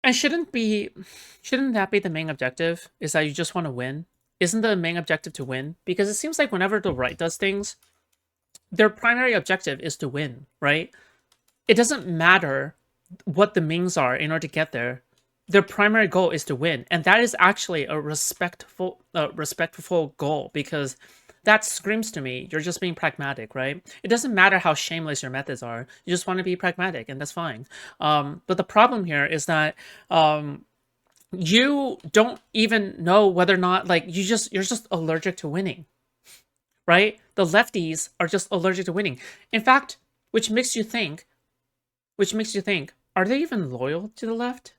And shouldn't that be the main objective? Is that you just want to win? Isn't the main objective to win? Because it seems like whenever the right does things, their primary objective is to win, right? It doesn't matter what the means are in order to get there. Their primary goal is to win, and that is actually a respectful goal, because that screams to me you're just being pragmatic, right? It doesn't matter how shameless your methods are. You just want to be pragmatic, and that's fine. But the problem here is that you don't even know whether or not, like, you're just allergic to winning, right? The lefties are just allergic to winning. In fact, which makes you think, are they even loyal to the left?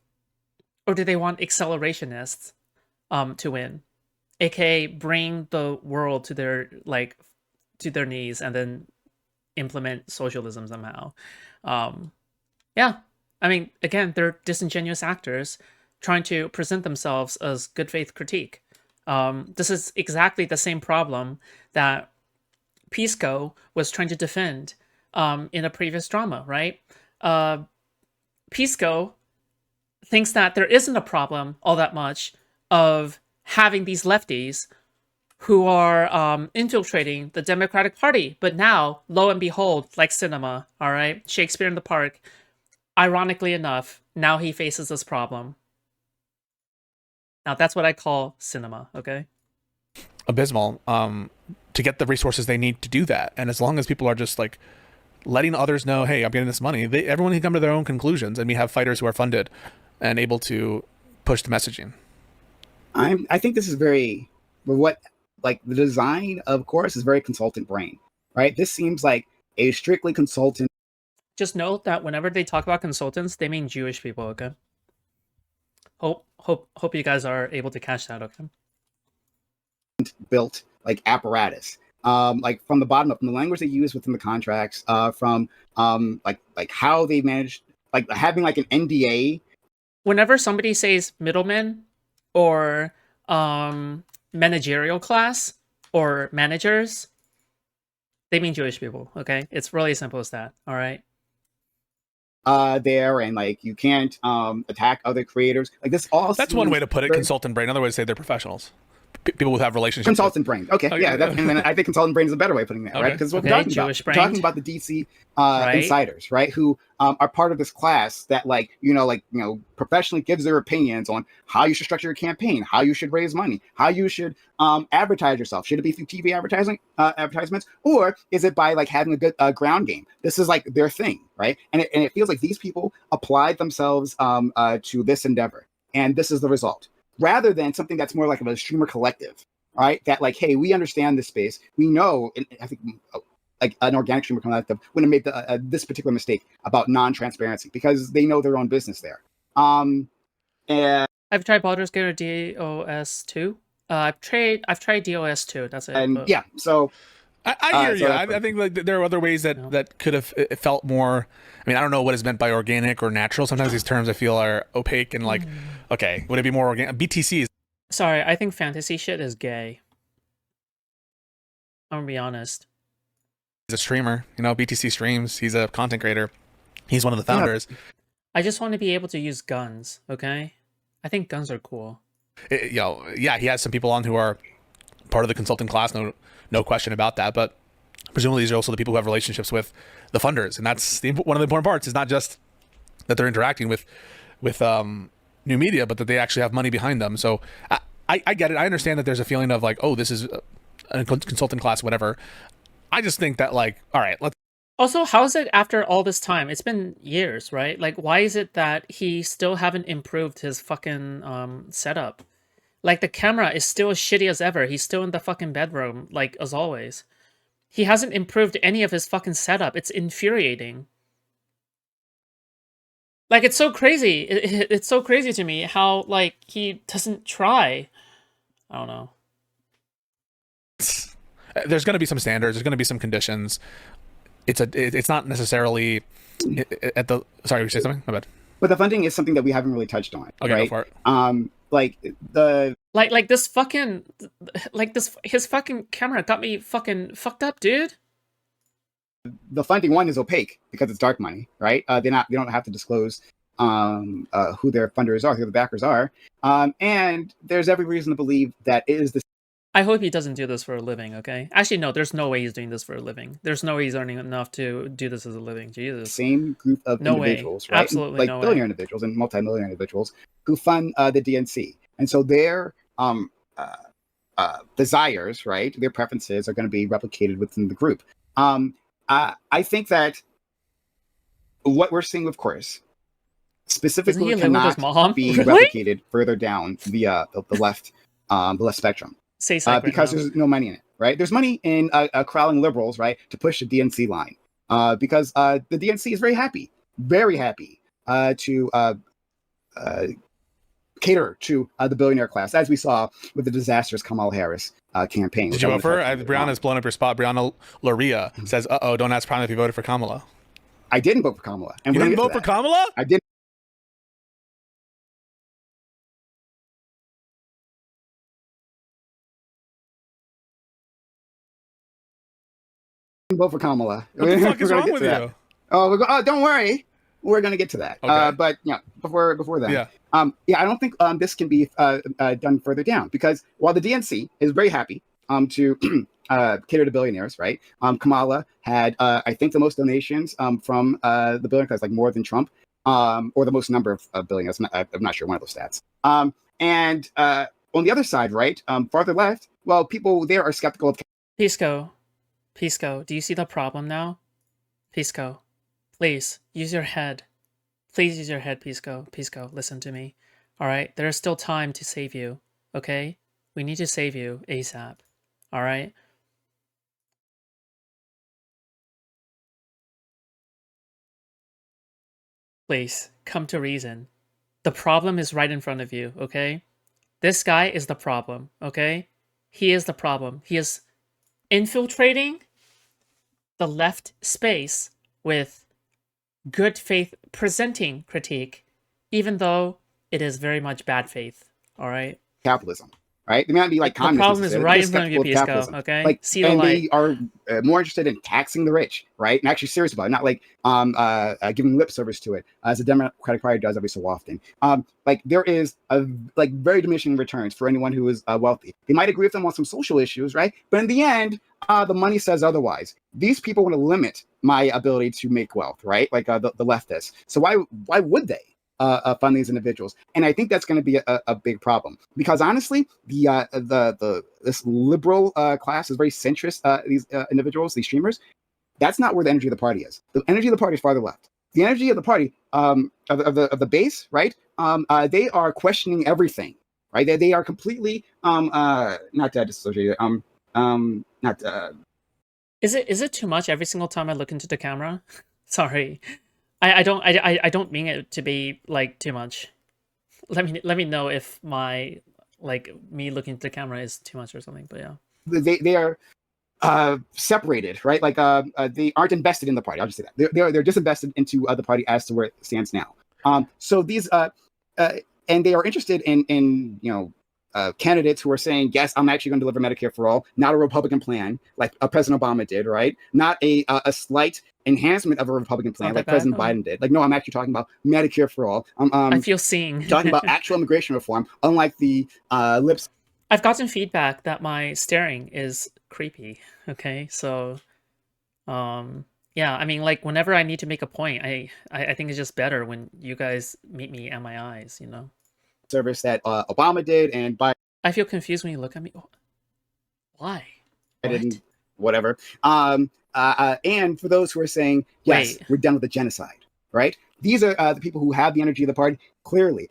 Or do they want accelerationists to win? AKA bring the world to their knees and then implement socialism somehow. Yeah. I mean, again, they're disingenuous actors trying to present themselves as good faith critique. This is exactly the same problem that Pisco was trying to defend in a previous drama, right? Pisco thinks that there isn't a problem all that much of having these lefties who are infiltrating the Democratic Party. But now, lo and behold, like cinema, all right, Shakespeare in the Park, ironically enough, now he faces this problem. Now that's what I call cinema, okay? Abysmal. To get the resources they need to do that, and as long as people are just like letting others know, hey, I'm getting this money, everyone can come to their own conclusions, and we have fighters who are funded and able to push the messaging. I think this is very what like the design of course is very consultant brain, right? This seems like a strictly consultant Just note that whenever they talk about consultants, they mean Jewish people, okay? Hope you guys are able to catch that, okay? built like apparatus. Like from the bottom up, from the language they use within the contracts, from like how they manage like having like an NDA. Whenever somebody says middlemen or managerial class or managers, they mean Jewish people, okay? It's really as simple as that, all right? There and like you can't attack other creators. Like this all. That's one way to put it. Consultant brain. Another way to say they're professionals. People who have relationships. Consultant brain. Okay, yeah. And then I think consultant brain is a better way of putting that, right? Because what we're talking Jewish about, brain. we're talking about the DC insiders, right? Who are part of this class that, like professionally gives their opinions on how you should structure your campaign, how you should raise money, how you should advertise yourself. Should it be through TV advertisements, or is it by like having a good ground game? This is like their thing, right? And it feels like these people applied themselves to this endeavor, and this is the result. Rather than something that's more like a streamer collective, right? That like, hey, we understand this space. We know, I think like an organic streamer collective wouldn't have made this particular mistake about non-transparency because they know their own business there. And I've tried Baldur's Gate or DOS 2. I've tried DOS 2. That's it. And yeah, so I hear you. I think like there are other ways that could have felt more. I mean, I don't know what is meant by organic or natural. Sometimes these terms I feel are opaque and like, okay, would it be more organic? BTC is. Sorry, I think fantasy shit is gay. I'm gonna be honest. He's a streamer, BTC streams. He's a content creator. He's one of the founders. Yeah. I just want to be able to use guns, okay? I think guns are cool. Yeah, he has some people on who are part of the consulting class, no question about that. But presumably these are also the people who have relationships with the funders, and that's one of the important parts. Is not just that they're interacting with new media, but that they actually have money behind them. So I get it. I understand that there's a feeling of like, oh, this is a consultant class, whatever. I just think that like, all right, let's. Also, how is it after all this time? It's been years, right? Like, why is it that he still haven't improved his fucking setup? Like, the camera is still as shitty as ever. He's still in the fucking bedroom, like, as always. He hasn't improved any of his fucking setup. It's infuriating. Like, it's so crazy. It's so crazy to me how, like, he doesn't try. I don't know. There's going to be some standards. There's going to be some conditions. It's not necessarily at the. Sorry, you say something? My bad. But the funding is something that we haven't really touched on. Okay, right? go for it. Like the this fucking his fucking camera got me fucking fucked up, dude. The funding one is opaque because it's dark money, right? They don't have to disclose who their funders are, who the backers are, and there's every reason to believe that it is the I hope he doesn't do this for a living, okay? Actually, no, there's no way he's doing this for a living. There's no way he's earning enough to do this as a living. Jesus. same group of No way. individuals, right? Absolutely Like no way. billionaire individuals and multi-millionaire individuals who fund the DNC. And so their desires, right, their preferences are going to be replicated within the group. I think that what we're seeing, of course, specifically cannot be replicated further down the left spectrum. Say because there's no money in it, right? There's money in corralling liberals, right, to push the DNC line, because the DNC is very happy to cater to the billionaire class, as we saw with the disastrous Kamala Harris campaign. Did you vote for her? Brianna's blown up your spot. Brianna Loria says, "Uh-oh, don't ask Prime if you voted for Kamala." I didn't vote for Kamala. And you didn't vote for Kamala? I didn't vote for Kamala. What the fuck is wrong with you? Oh, don't worry. We're going to get to that. Okay. But yeah, before that, yeah, I don't think this can be done further down, because while the DNC is very happy to cater to billionaires, right? Kamala had, I think, the most donations from the billionaire class, like more than Trump, or the most number of billionaires. I'm not sure, one of those stats. And on the other side, right, farther left, well, people there are skeptical of Pisco, do you see the problem now? Pisco, please use your head. Please use your head, Pisco. Pisco, listen to me. All right, there is still time to save you. Okay, we need to save you ASAP. All right. Please come to reason. The problem is right in front of you. Okay, this guy is the problem. Okay, he is the problem. He is infiltrating the left space with good faith presenting critique, even though it is very much bad faith. All right. Capitalism, right? They might not be like communists. The problem is right in front of you, Pisco. Okay. Like, see the light. They are more interested in taxing the rich, right? And actually serious about it, not like giving lip service to it, as the Democratic Party does every so often. Like there is very diminishing returns for anyone who is wealthy. They might agree with them on some social issues, right? But in the end, the money says otherwise. These people want to limit my ability to make wealth, right? Like the leftists. So why would they fund these individuals? And I think that's going to be a big problem, because honestly, this liberal class is very centrist. These individuals, these streamers, that's not where the energy of the party is. The energy of the party is farther left. The energy of the party, of the base, right? They are questioning everything, right? They are completely not disassociated. Is it too much every single time I look into the camera? Sorry. I don't mean it to be like too much. Let me know if my me looking at the camera is too much or something. But yeah, they are separated, right? Like they aren't invested in the party. I'll just say that they're disinvested into the party as to where it stands now. So these and they are interested in candidates who are saying, yes, I'm actually going to deliver Medicare for all, not a Republican plan like President Obama did, right? Not a slight enhancement of a Republican plan like President Biden did. Like, no, I'm actually talking about Medicare for all. I feel seen. Talking about actual immigration reform, unlike the lips. I've gotten feedback that my staring is creepy. Okay, so, yeah, I mean, like whenever I need to make a point, I think it's just better when you guys meet me at my eyes, Service that Obama did and Biden. I feel confused when you look at me. Why? Whatever. And for those who are saying, yes, we're done with the genocide, right? These are the people who have the energy of the party. Clearly,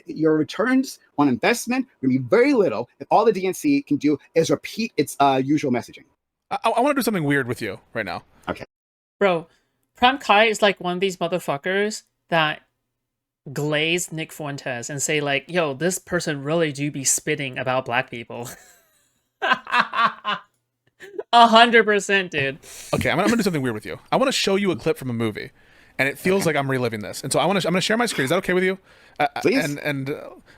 your returns on investment are going to be very little if all the DNC can do is repeat its usual messaging. I want to do something weird with you right now. Okay. Bro, PrimeCayes is like one of these motherfuckers that glaze Nick Fuentes and say like, yo, this person really do be spitting about black people. 100%, dude. Okay, I'm gonna do something weird with you. I want to show you a clip from a movie, and it feels like I'm reliving this. And so I'm gonna share my screen. Is that okay with you? Please. And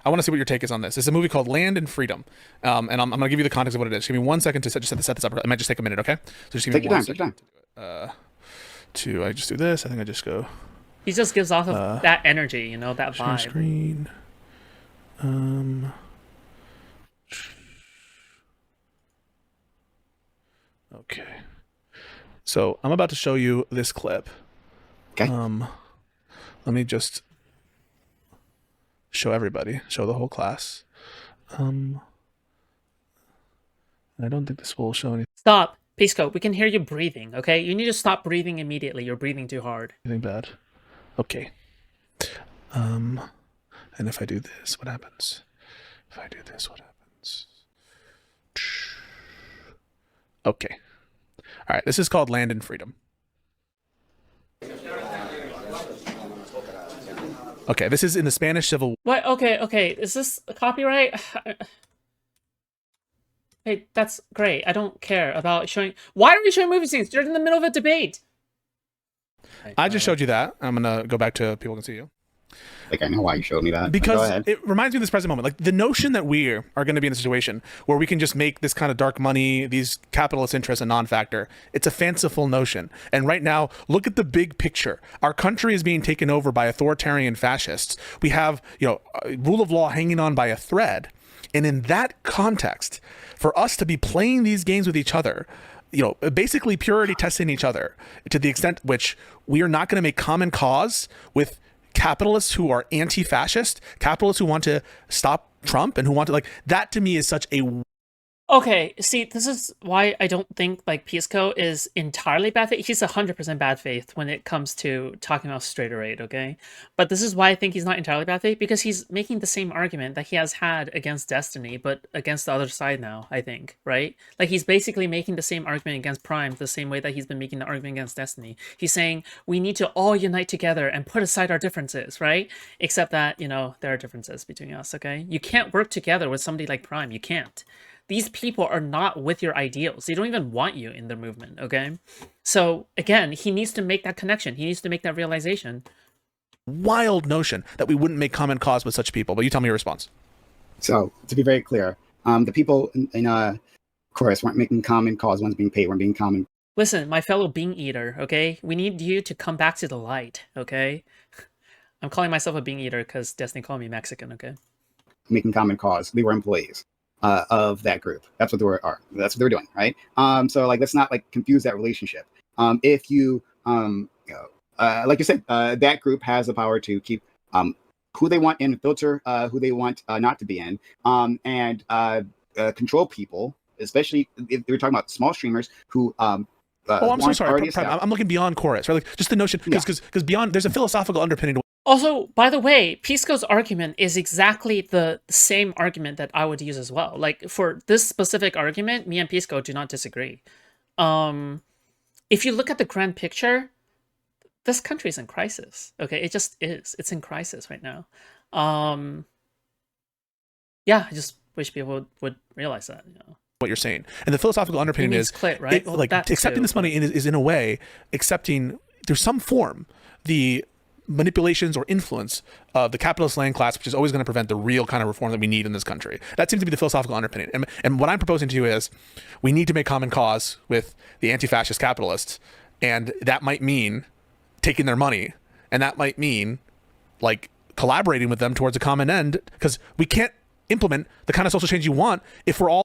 I want to see what your take is on this. It's a movie called Land and Freedom, and I'm gonna give you the context of what it is. Give me 1 second to set this up. It might just take a minute, okay? So just give me 1 second. Take your time. I just do this. I think I just go He just gives off of that energy, you know, that Share vibe. screen. Okay. So I'm about to show you this clip. Okay. Let me just show everybody, show the whole class. I don't think this will show anything Stop. Pisco, we can hear you breathing, okay? You need to stop breathing immediately. You're breathing too hard. bad. Okay. And if I do this, what happens? If I do this, what happens? Okay. All right, this is called Land and Freedom. Okay, this is in the Spanish Civil War. What? Okay. Is this a copyright? Hey, that's great. I don't care about showing... Why are we showing movie scenes? You're in the middle of a debate. I just showed you that. I'm going to go back to people can see you. Like, I know why you showed me that. Because it reminds me of this present moment. Like, the notion that we are going to be in a situation where we can just make this kind of dark money, these capitalist interests, a non-factor, it's a fanciful notion. And right now, look at the big picture. Our country is being taken over by authoritarian fascists. We have, rule of law hanging on by a thread. And in that context, for us to be playing these games with each other, basically purity testing each other to the extent which we are not going to make common cause with capitalists who are anti-fascist, capitalists who want to stop Trump and who want to that to me is such a... Okay, see, this is why I don't think Pisco is entirely bad faith. He's 100% bad faith when it comes to talking about straight rate, okay? But this is why I think he's not entirely bad faith, because he's making the same argument that he has had against Destiny, but against the other side now, I think, right? He's basically making the same argument against Prime the same way that he's been making the argument against Destiny. He's saying, we need to all unite together and put aside our differences, right? Except that, there are differences between us, okay? You can't work together with somebody like Prime. You can't. These people are not with your ideals. They don't even want you in their movement, okay? So, again, he needs to make that connection. He needs to make that realization. Wild notion that we wouldn't make common cause with such people. But you tell me your response. So, to be very clear, the people in chorus weren't making common cause. One's being paid, weren't being common. Listen, my fellow being eater, okay? We need you to come back to the light, okay? I'm calling myself a being eater because Destiny called me Mexican, okay? Making common cause. They were employees of that group. That's what they were. That's what they were doing, right? So let's not confuse that relationship. If you, like you said, that group has the power to keep who they want in, filter who they want not to be in, and control people, especially if we're talking about small streamers who. I'm so sorry. I'm looking beyond chorus, right? Just the notion, because beyond, there's a philosophical underpinning to. Also, by the way, Pisco's argument is exactly the same argument that I would use as well. For this specific argument, me and Pisco do not disagree. If you look at the grand picture, this country is in crisis. Okay, it just is. It's in crisis right now. Yeah, I just wish people would realize that. What you're saying, and the philosophical underpinning is clit, right? Accepting this money is in a way accepting through some form the manipulations or influence of the capitalist land class, which is always going to prevent the real kind of reform that we need in this country. That seems to be the philosophical underpinning. And what I'm proposing to you is we need to make common cause with the anti-fascist capitalists, and that might mean taking their money, and that might mean collaborating with them towards a common end, because we can't implement the kind of social change you want if we're all...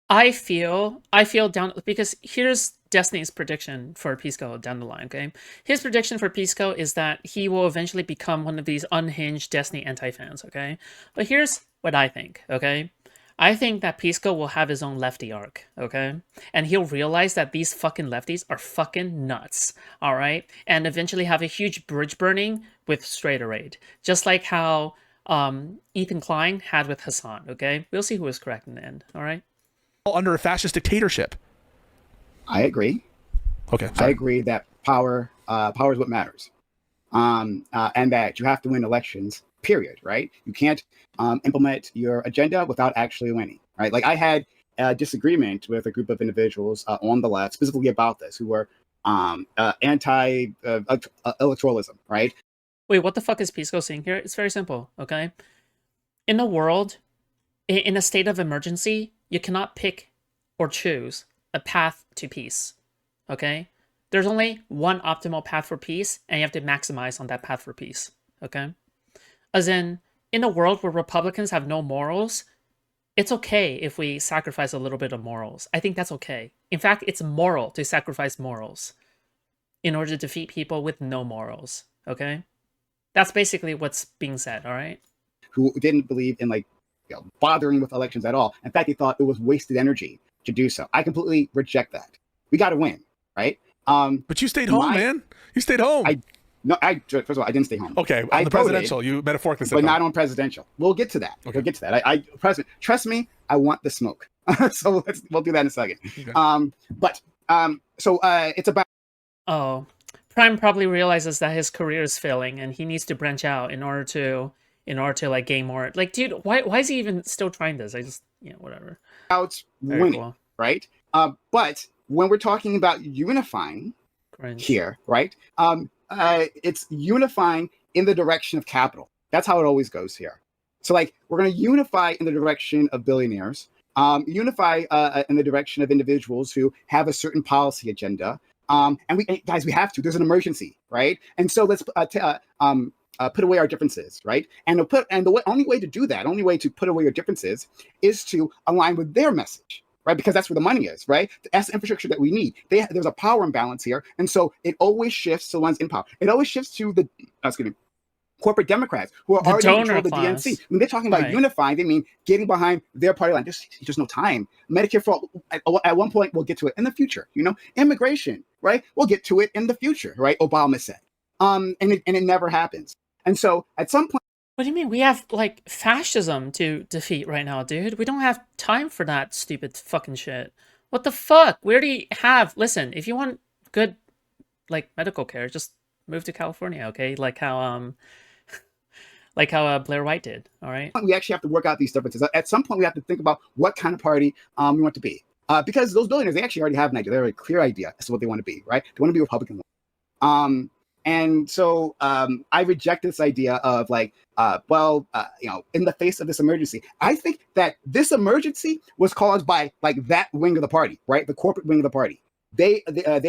I feel down, because here's Destiny's prediction for Pisco down the line, okay? His prediction for Pisco is that he will eventually become one of these unhinged Destiny anti-fans, okay? But here's what I think, okay? I think that Pisco will have his own lefty arc, okay? And he'll realize that these fucking lefties are fucking nuts, all right? And eventually have a huge bridge burning with Straight Raid, just like how Ethan Klein had with Hassan, okay? We'll see who is correct in the end, all right? Under a fascist dictatorship. I agree. Okay. Sorry. I agree that power is what matters. And that you have to win elections, period, right? You can't implement your agenda without actually winning, right? I had a disagreement with a group of individuals on the left, specifically about this, who were anti-electoralism, right? Wait, what the fuck is Pisco saying here? It's very simple, okay? In a world, in a state of emergency, you cannot pick or choose a path to peace, okay? There's only one optimal path for peace, and you have to maximize on that path for peace. Okay? As in a world where Republicans have no morals, it's okay if we sacrifice a little bit of morals. I think that's okay. In fact, it's moral to sacrifice morals in order to defeat people with no morals. Okay? That's basically what's being said, all right? Who didn't believe in bothering with elections at all. In fact, they thought it was wasted energy to do so. I completely reject that. We got to win, right? But you stayed home, man. You stayed home. First of all, I didn't stay home. Okay, on the presidential, you metaphorically said but home. not on presidential. We'll get to that. Okay. We'll get to that. President, trust me, I want the smoke. So we'll do that in a second. Okay. So it's about. Oh, Prime probably realizes that his career is failing and he needs to branch out in order to like gain more. Like, dude, why is he even still trying this? I just whatever. Out winning, cool. Right? But when we're talking about unifying here, right? It's unifying in the direction of capital. That's how it always goes here. So like we're going to unify in the direction of billionaires, unify in the direction of individuals who have a certain policy agenda. And we have to. There's an emergency, right? And so let's put away our differences, right? And the only way to do that, only way to put away your differences, is to align with their message, right? Because that's where the money is, right? That's the infrastructure that we need. There's a power imbalance here, and so it always shifts to the ones in power. It always shifts to the corporate Democrats who are already in control of the DNC. When they're talking about unifying, they mean getting behind their party line. There's just no time. Medicare for all, at one point, we'll get to it in the future. Immigration, right? We'll get to it in the future, right? Obama said, and it never happens. And so at some point. What do you mean? We have like fascism to defeat right now, dude. We don't have time for that stupid fucking shit. What the fuck? We already have. Listen, if you want good like medical care, just move to California, okay? Like how Blair White did. All right. We actually have to work out these differences. At some point, we have to think about what kind of party we want to be, because those billionaires, they actually already have an idea. They have a clear idea as to what they want to be, right? They want to be Republican. And so I reject this idea of like, in the face of this emergency. I think that this emergency was caused by like that wing of the party, right? The corporate wing of the party. They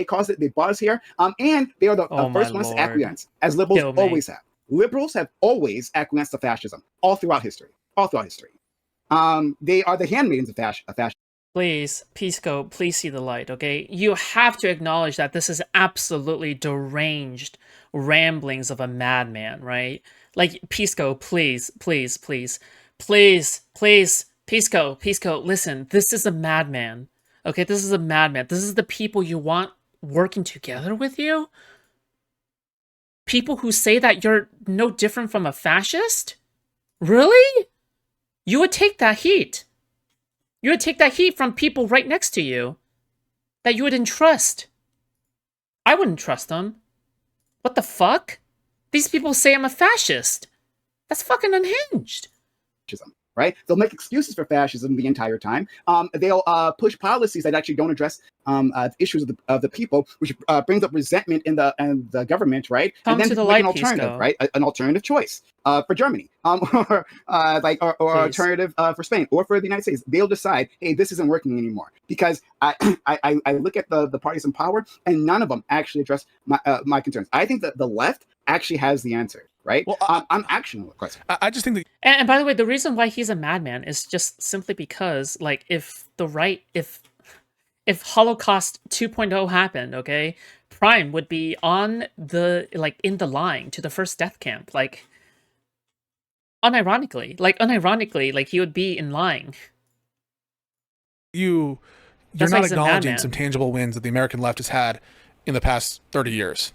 caused it. They brought us here, and they are the first ones to acquiesce, as liberals always have. Liberals have always acquiesced to fascism all throughout history. They are the handmaidens of fascism. Please, Pisco, please see the light, okay? You have to acknowledge that this is absolutely deranged ramblings of a madman, right? Like, Pisco, please, Pisco, listen, this is a madman, okay? This is a madman. This is the people you want working together with you? People who say that you're no different from a fascist? Really? You would take that heat. You would take that heat from people right next to you that you wouldn't trust. I wouldn't trust them. What the fuck? These people say I'm a fascist. That's fucking unhinged. Right? They'll make excuses for fascism the entire time. They'll push policies that actually don't address issues of the people, which brings up resentment in the government, right? Come and then to the like light, an alternative, Pisco. right? An alternative choice for Germany, or alternative for Spain or for the United States. They'll decide, hey, this isn't working anymore, because I look at the parties in power, and none of them actually address my concerns. I think that the left actually has the answer. Right? Well, I'm actionable. I just think that. And by the way, the reason why he's a madman is just simply because, like, if Holocaust 2.0 happened, okay, Prime would be on in the line to the first death camp, like, unironically, like he would be in line. You're not acknowledging some tangible wins that the American left has had in the past 30 years.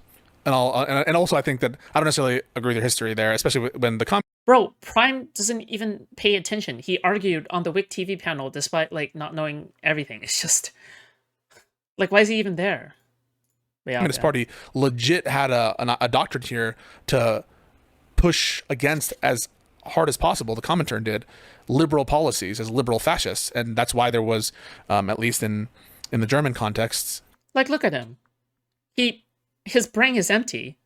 And also, I think that I don't necessarily agree with your history there, especially when the Bro, Prime doesn't even pay attention. He argued on the WIC TV panel despite like not knowing everything. It's just like, why is he even there? Communist Party legit had a doctrine here to push against as hard as possible. The Comintern did liberal policies as liberal fascists, and that's why there was, at least in the German contexts. Like, look at him. His brain is empty.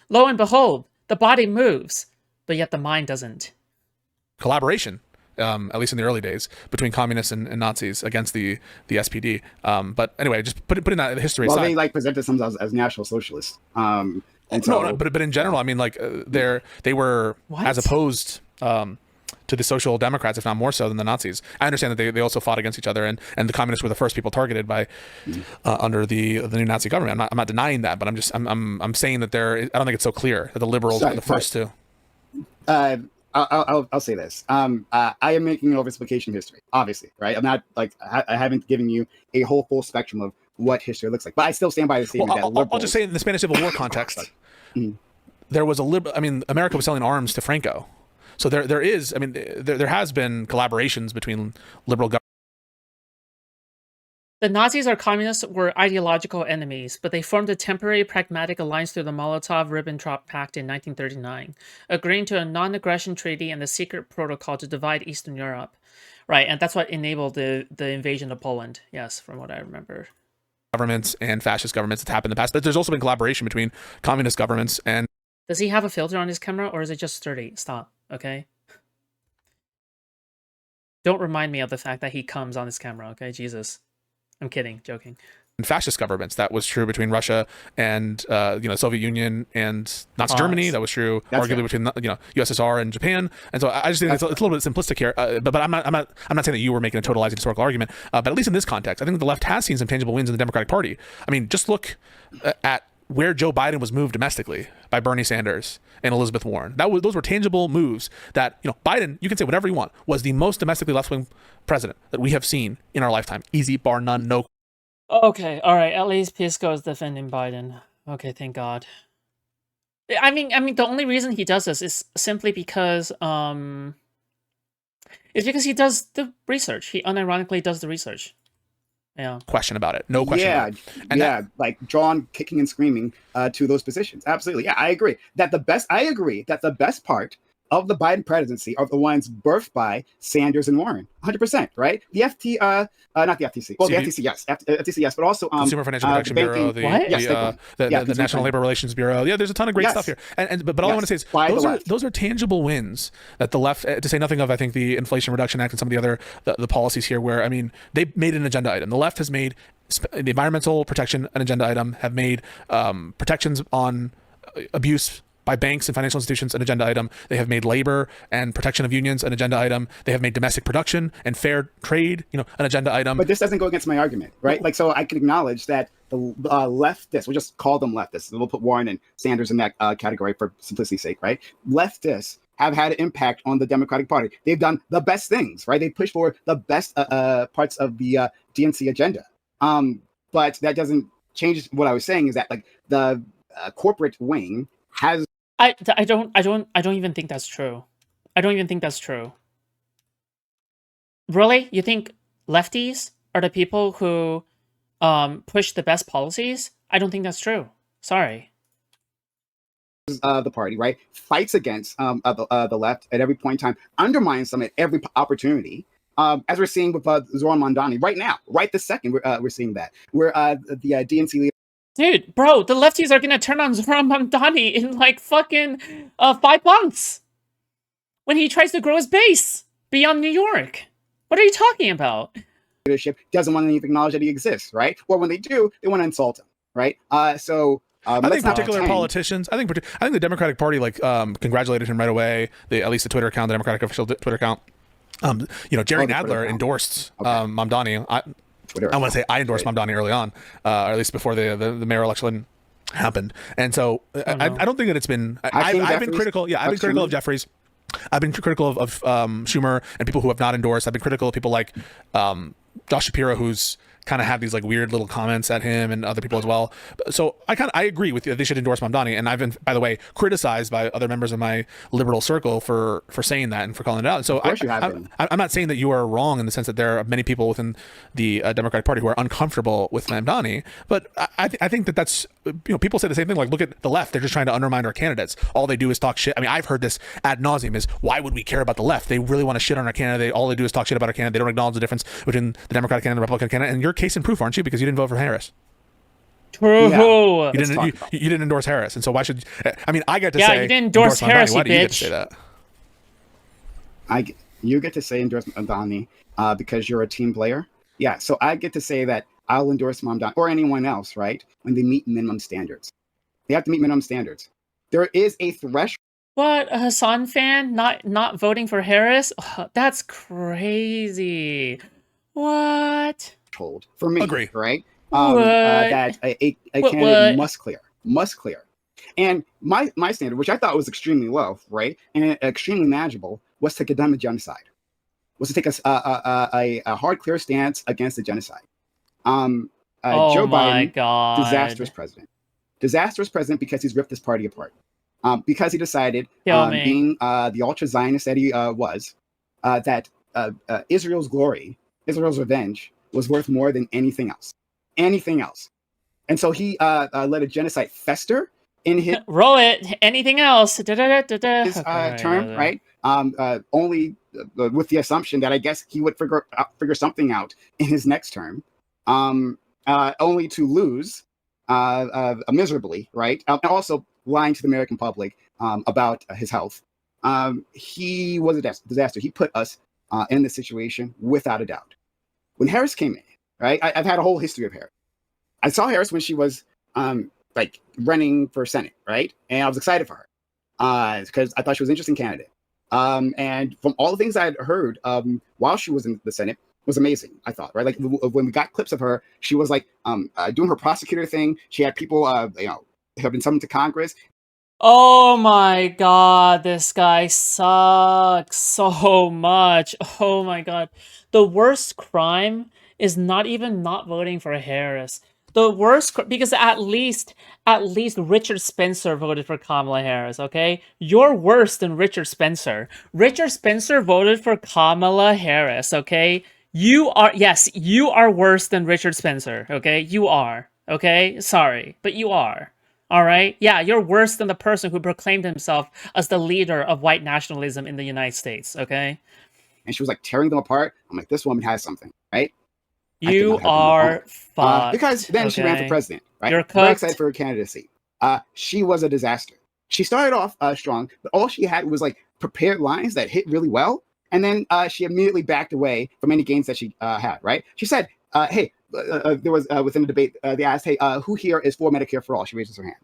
Lo and behold, the body moves, but yet the mind doesn't. Collaboration. at least in the early days, between communists and Nazis against the SPD. But anyway, just putting that history aside. Well, they like presented themselves as National Socialists. And so, no, but in general, I mean, like they were What? as opposed to the Social Democrats, if not more so than the Nazis. I understand that they also fought against each other, and the communists were the first people targeted by under the new Nazi government. I'm not denying that, but I'm saying that I don't think it's so clear that the liberals were the first to. I'll say this. I am making an oversimplification of history, obviously, right? I'm not like I haven't given you a whole full spectrum of what history looks like, but I still stand by the statement that liberals. I'll just say in the Spanish Civil War context, there was America was selling arms to Franco. So there is, I mean, there has been collaborations between liberal governments. The Nazis or communists were ideological enemies, but they formed a temporary pragmatic alliance through the Molotov-Ribbentrop Pact in 1939, agreeing to a non-aggression treaty and the secret protocol to divide Eastern Europe. Right, and that's what enabled the invasion of Poland. Yes, from what I remember. Governments and fascist governments that happened in the past, but there's also been collaboration between communist governments and. Does he have a filter on his camera, or is it just sturdy? Stop, okay? Don't remind me of the fact that he comes on his camera, okay? Jesus. I'm kidding, joking. Fascist governments. That was true between Russia and Soviet Union and Nazi Germany. That was true arguably between USSR and Japan. And so I just think it's a little bit simplistic here. But I'm not saying that you were making a totalizing historical argument. But at least in this context, I think the left has seen some tangible wins in the Democratic Party. I mean, just look at where Joe Biden was moved domestically by Bernie Sanders and Elizabeth Warren. Those were tangible moves that, Biden, you can say whatever you want, was the most domestically left-wing president that we have seen in our lifetime. Easy, bar none, no. Okay, all right. At least Pisco is defending Biden. Okay, thank God. I mean, the only reason he does this is simply because, it's because he does the research. He unironically does the research. Yeah. Question about it. No question. Yeah, about it. And like drawn kicking and screaming to those positions. Absolutely. Yeah, I agree that the best part of the Biden presidency are the ones birthed by Sanders and Warren. 100%, right? The not the FTC. Well, the FTC, yes. FTC, yes, but also Consumer Financial Protection Bureau, the National Labor Relations Bureau. Yeah, there's a ton of great stuff here. But all I want to say is those are tangible wins that the left, to say nothing of, I think, the Inflation Reduction Act and some of the other the policies here, where they made an agenda item. The left has made the environmental protection an agenda item, have made protections on abuse by banks and financial institutions an agenda item. They have made labor and protection of unions an agenda item. They have made domestic production and fair trade, an agenda item. But this doesn't go against my argument, right? Like, so I can acknowledge that the leftists, we'll just call them leftists. We'll put Warren and Sanders in that category for simplicity's sake, right? Leftists have had an impact on the Democratic Party. They've done the best things, right? They push for the best parts of the DNC agenda. But that doesn't change what I was saying, is that like the corporate wing has. I don't even think that's true. I don't even think that's true. Really? You think lefties are the people who push the best policies? I don't think that's true. Sorry. The party, right, fights against the left at every point in time, undermines them at every opportunity. As we're seeing with Zoran Mondani right now, right this second, we're seeing that. Where the DNC leader. Dude, bro, the lefties are gonna turn on Zoran Mamdani in like fucking 5 months when he tries to grow his base beyond New York. What are you talking about? Leadership doesn't want to even acknowledge that he exists, right? Or when they do, they want to insult him, right? I think particular politicians. I think the Democratic Party congratulated him right away. At least the Twitter account, the Democratic official Twitter account. Jerry Nadler endorsed Mamdani. I want to say I endorsed Mamdani early on, or at least before the mayor election happened. And so I don't think that it's been. I've been critical. Yeah, I've been critical of Jeffries. I've been critical of Schumer and people who have not endorsed. I've been critical of people like Josh Shapiro, who's kind of had these like weird little comments at him and other people as well. So I agree with you. They should endorse Mamdani. And I've been, by the way, criticized by other members of my liberal circle for saying that and for calling it out. And so I'm not saying that you are wrong in the sense that there are many people within the Democratic Party who are uncomfortable with Mamdani. But I think that that's, people say the same thing. Like, look at the left. They're just trying to undermine our candidates. All they do is talk shit. I mean, I've heard this ad nauseum is, why would we care about the left? They really want to shit on our candidate. All they do is talk shit about our candidate. They don't acknowledge the difference between the Democratic candidate and the Republican candidate. And you're case in proof, aren't you? Because you didn't vote for Harris. True. Yeah. You didn't endorse Harris, and so why should? I mean, I get to say. Yeah, you didn't endorse Harris, Why do you bitch. get to say that? You get to say endorse Mamdani because you're a team player. Yeah, so I get to say that I'll endorse Mamdani or anyone else, right? When they meet minimum standards, they have to meet minimum standards. There is a threshold. What, a Hassan fan not voting for Harris? Ugh, that's crazy. What? For me, Agree. right? What? That a candidate What? must clear. And my standard, which I thought was extremely low, right, and extremely manageable, was to condemn the genocide, was to take a hard, clear stance against the genocide. Um, Oh Joe my Biden, disastrous god. president, disastrous president because he's ripped this party apart. Because he decided, Kill me. being the ultra Zionist that he was, that Israel's glory, Israel's revenge, was worth more than anything else. And so he let a genocide fester in his Roll it. Anything else? Da, da, da, da, da. Okay, term, right? Only with the assumption that I guess he would figure something out in his next term, only to lose miserably, right? And also lying to the American public about his health. He was a disaster. He put us in this situation without a doubt. When Harris came in, right? I've had a whole history of Harris. I saw Harris when she was like running for Senate, right? And I was excited for her because I thought she was an interesting candidate. And from all the things I had heard while she was in the Senate was amazing, I thought, right? Like when we got clips of her, she was like doing her prosecutor thing. She had people, have been summoned to Congress. Oh my god, this guy sucks so much. Oh my god. The worst crime is not even not voting for Harris. The worst, because at least Richard Spencer voted for Kamala Harris, okay? You're worse than Richard Spencer. Richard Spencer voted for Kamala Harris, okay? Yes, you are worse than Richard Spencer, okay? You are, okay? Sorry, but you are. All right? Yeah, you're worse than the person who proclaimed himself as the leader of white nationalism in the United States, okay? And she was like tearing them apart. I'm like, this woman has something, right? I could You not have been more are honored. Because fucked, then she ran for okay? president, right? You're Very excited cooked. for her candidacy. She was a disaster. She started off strong, but all she had was like prepared lines that hit really well. And then she immediately backed away from any gains that she had, right? She said, hey, there was within the debate, they asked, hey, who here is for Medicare for all? She raises her hand.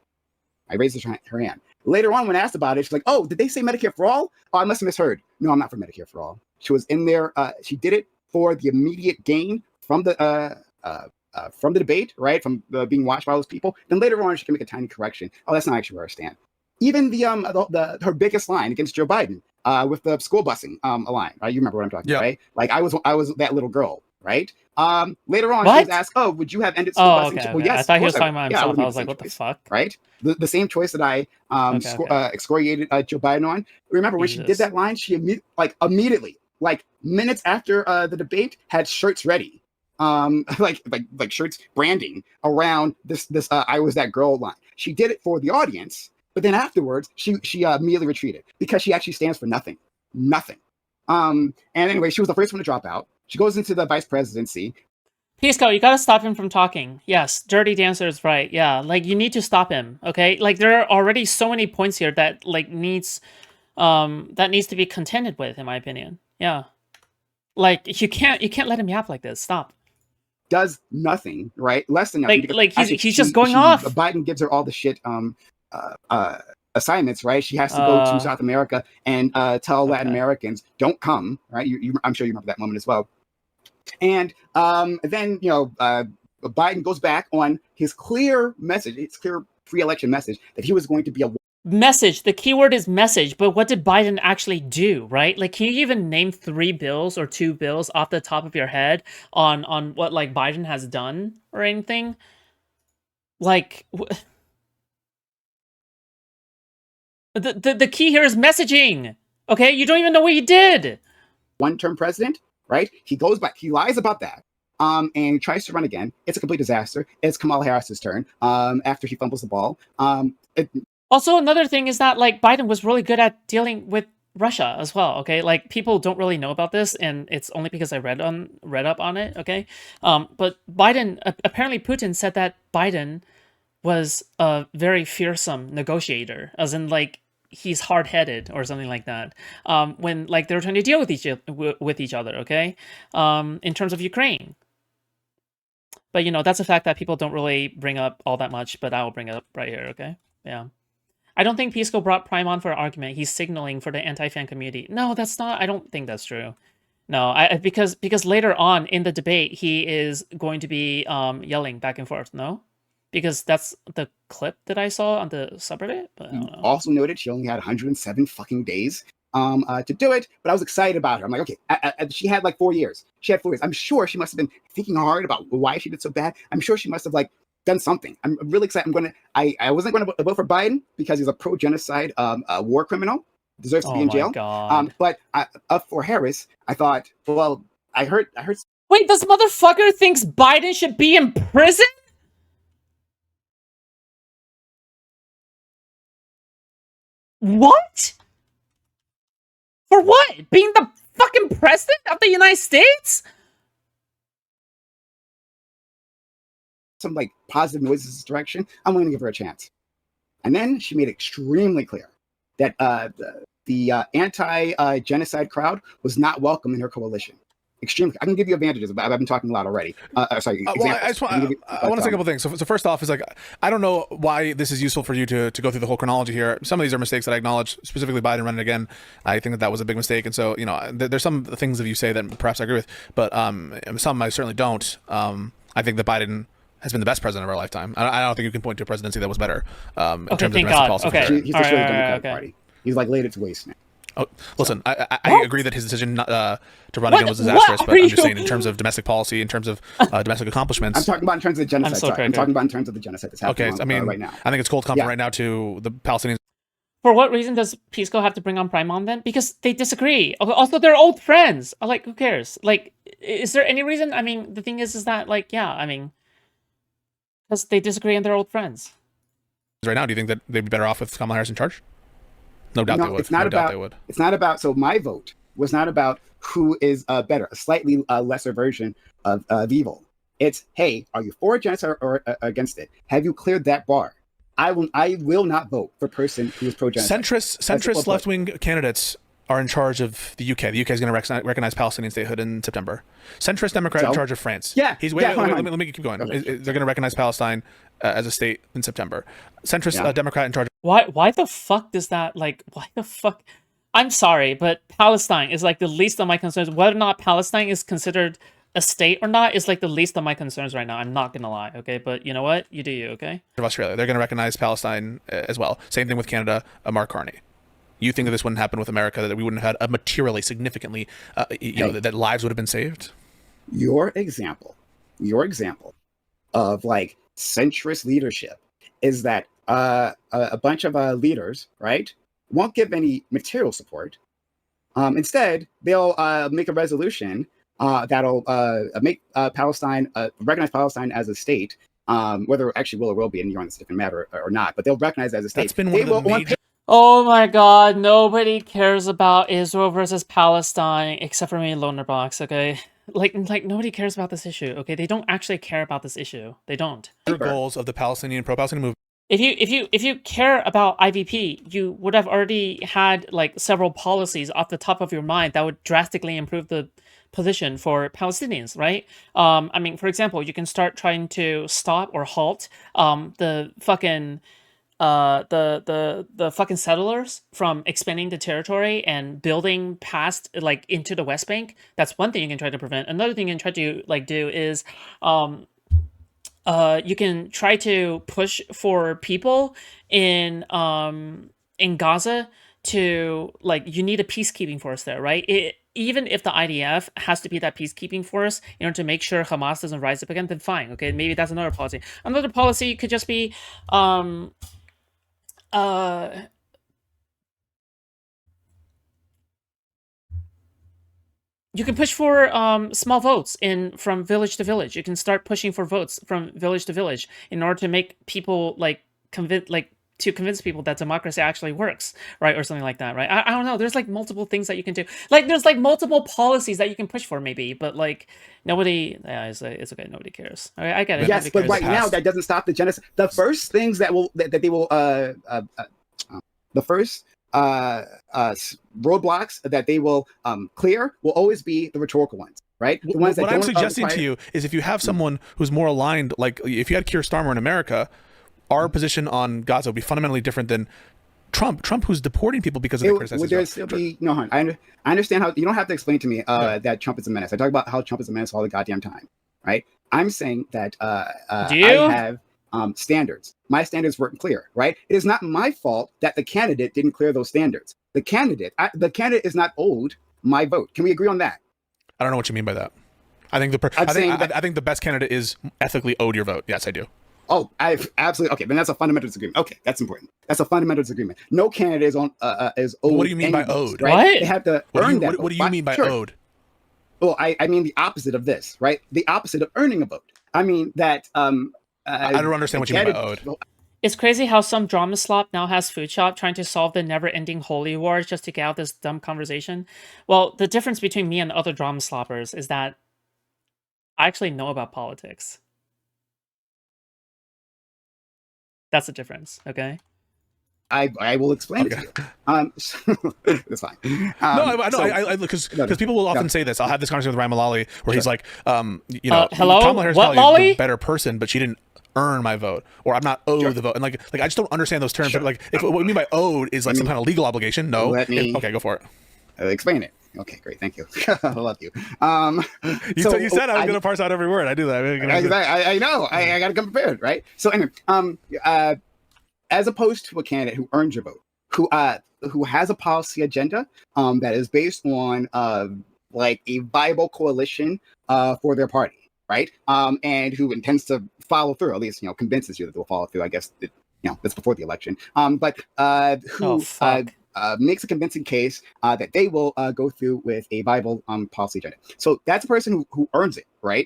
I raised her hand. Later on, when asked about it, she's like, oh, did they say Medicare for all? Oh, I must have misheard. No, I'm not for Medicare for all. She was in there. She did it for the immediate gain from the debate, right? From being watched by all those people. Then later on, she can make a tiny correction. Oh, that's not actually where I stand. Even her biggest line against Joe Biden with the school busing line. Right? You remember what I'm talking about, right? Like I was that little girl, right? Later on, she was What? asked, "Oh, would you have ended school Oh, busing?" okay, Well, okay. I yes, of thought he course was I talking would. about Yeah, I himself. would I make was the like, same what the choice, fuck? right? The same choice that I Okay, okay. excoriated Joe Biden on. Remember when she did Jesus. that line? She immediately, like minutes after the debate, had shirts ready, like shirts branding around this I was that girl line. She did it for the audience, but then afterwards she immediately retreated because she actually stands for nothing. And anyway, she was the first one to drop out. She goes into the vice presidency. Pisco, you gotta stop him from talking. Yes, Dirty Dancer is right. Yeah, like you need to stop him. Okay, like there are already so many points here that needs to be contended with, in my opinion. Yeah, like you can't let him yap like this. Stop. Does nothing, right? Less than nothing, because actually He's just going off. Biden gives her all the shit assignments, right? She has to go to South America and tell Latin Okay. Americans don't come, right? I'm sure you remember that moment as well. And then Biden goes back on his clear message, his clear pre-election message that he was going to be a Message. The keyword is message, but what did Biden actually do, right? Like, can you even name 3 bills or 2 bills off the top of your head on what like Biden has done or anything? Like, the key here is messaging. Okay, you don't even know what he did. one-term president, right? He goes back, he lies about that. And tries to run again. It's a complete disaster. It's Kamala Harris's turn. After he fumbles the ball. Also, another thing is that like Biden was really good at dealing with Russia as well. Okay, like people don't really know about this, and it's only because I read up on it. Okay, but Biden apparently Putin said that Biden was a very fearsome negotiator, as in like he's hard-headed or something like that. When like they're trying to deal with each other, okay? In terms of Ukraine. But you know, that's a fact that people don't really bring up all that much, but I will bring it up right here, okay? Yeah. I don't think Pisco brought Prime on for an argument. He's signaling for the anti-fan community. No, that's not. I don't think that's true. No, because later on in the debate, he is going to be yelling back and forth. No, because that's the clip that I saw on the subreddit. But I don't know. Also noted she only had 107 fucking days to do it, but I was excited about her. I'm like, okay, she had like 4 years. She had 4 years. I'm sure she must have been thinking hard about why she did so bad. I'm sure she must have like done something. I'm really excited. I wasn't going to vote for Biden because he's a pro-genocide war criminal, deserves to be in jail. God. But for Harris, I thought, well, I heard. Wait, this motherfucker thinks Biden should be in prison? What? For what? Being the fucking president of the United States? Some like positive noises in this direction. I'm going to give her a chance. And then she made it extremely clear that the anti-genocide crowd was not welcome in her coalition. Extremely. I can give you advantages, but I've been talking a lot already. Sorry. Well, I want to say a couple things. So first off, is like I don't know why this is useful for you to go through the whole chronology here. Some of these are mistakes that I acknowledge. Specifically, Biden running again. I think that was a big mistake, and so you know, there's some things that you say that perhaps I agree with, but some I certainly don't. I think that Biden has been the best president of our lifetime. I don't think you can point to a presidency that was better in terms of domestic policy. Okay. He's destroyed the Democratic Party. He's like laid it to waste now. Oh, listen, I agree that his decision to run again was disastrous, but I'm just saying in terms of domestic policy, in terms of domestic accomplishments. I'm talking about in terms of the genocide. I'm talking about in terms of the genocide that's happening right now. I think it's cold comfort right now to the Palestinians. For what reason does Pisco have to bring on Prime on then? Because they disagree. Also, they're old friends. Like, who cares? Like, is there any reason? I mean, the thing is that, like, yeah, I mean, because they disagree and they're old friends. Right now, do you think that they'd be better off with Kamala Harris in charge? No doubt they would. It's not It's not about. So my vote was not about who is better, a slightly lesser version of evil. It's, hey, are you for genocide or against it? Have you cleared that bar? I will not vote for a person who is pro genocide. Centrist left wing candidates are in charge of the UK. The UK is going to recognize Palestinian statehood in September. Centrist Democrat in charge of France. Yeah. Let me keep going. Okay. They're going to recognize Palestine as a state in September. Centrist Democrat in charge. Why the fuck does that, like, why the fuck? I'm sorry, but Palestine is like the least of my concerns. Whether or not Palestine is considered a state or not is like the least of my concerns right now. I'm not gonna lie, okay? But you know what? You do you, okay? Of Australia, they're going to recognize Palestine as well. Same thing with Canada. Mark Carney. You think that this wouldn't happen with America? That we wouldn't have had a materially significantly, that lives would have been saved? Your example of like centrist leadership is that a bunch of leaders, right, won't give any material support. Instead, they'll make a resolution that'll make Palestine recognize Palestine as a state, whether it actually will or will be, and you're on this different matter or not, but they'll recognize it as a state. That's been one of the major. Oh my god, nobody cares about Israel versus Palestine except for me, Lonerbox, okay? Like nobody cares about this issue, okay? They don't actually care about this issue. They don't. The goals of the pro-Palestinian movement. If you care about IVP, you would have already had like several policies off the top of your mind that would drastically improve the position for Palestinians, right? I mean, for example, you can start trying to stop or halt the fucking the fucking settlers from expanding the territory and building past like into the West Bank. That's one thing you can try to prevent. Another thing you can try to like do is you can try to push for people in Gaza to, like, you need a peacekeeping force there, right? Even if the IDF has to be that peacekeeping force in order to make sure Hamas doesn't rise up again, then fine, okay? Maybe that's another policy. Another policy could just be you can push for small votes from village to village. You can start pushing for votes from village to village in order to make people convince people that democracy actually works, right, or something like that, right? I don't know. There's like multiple things that you can do. Like there's like multiple policies that you can push for, maybe, but like nobody. Yeah, it's okay. Nobody cares. All right, I get it. Yes, but right now that doesn't stop the genocide. The first things that they will the first roadblocks that they will clear will always be the rhetorical ones, right? The ones what that I'm don't suggesting require... to you is if you have someone who's more aligned, like if you had Keir Starmer in America, our position on Gaza would be fundamentally different than Trump, who's deporting people because of the criticism. Would there still be no harm? I understand how you don't have to explain to me that Trump is a menace. I talk about how Trump is a menace all the goddamn time, right? I'm saying that Do you? I have standards. My standards weren't clear, right? It is not my fault that the candidate didn't clear those standards. The candidate is not owed my vote. Can we agree on that? I don't know what you mean by that. I think I think the best candidate is ethically owed your vote. Yes, I do. Oh, I've absolutely okay. Then that's a fundamental disagreement. Okay, that's important. That's a fundamental disagreement. No candidate is owed. What do you mean by owed? Right? What? They have to earn that. What do you mean by owed? Well, I mean the opposite of this, right? The opposite of earning a vote. I mean that. I don't understand what you mean by owed. It's crazy how some drama slop now has Foodshop trying to solve the never-ending holy wars just to get out this dumb conversation. Well, the difference between me and other drama sloppers is that I actually know about politics. That's the difference, okay? I will explain it to you. It's fine. Because people will often say this. I'll have this conversation with Ryan Malali where he's like, hello? Kamala Harris What, probably Lolly? the better person, but she didn't earn my vote, or I'm not owed the vote. And like I just don't understand those terms. But like, if what we mean by owed is like some kind of legal obligation, no. Okay, go for it. Explain it. Okay, great. Thank you. I love you. You said I was going to parse out every word. I do that. I know. I got to come prepared, right? So anyway, as opposed to a candidate who earns your vote, who has a policy agenda that is based on like a viable coalition for their party, right? And who intends to follow through, at least convinces you that they'll follow through. I guess that's before the election. But who makes a convincing case that they will go through with a viable policy agenda. So that's a person who earns it, right?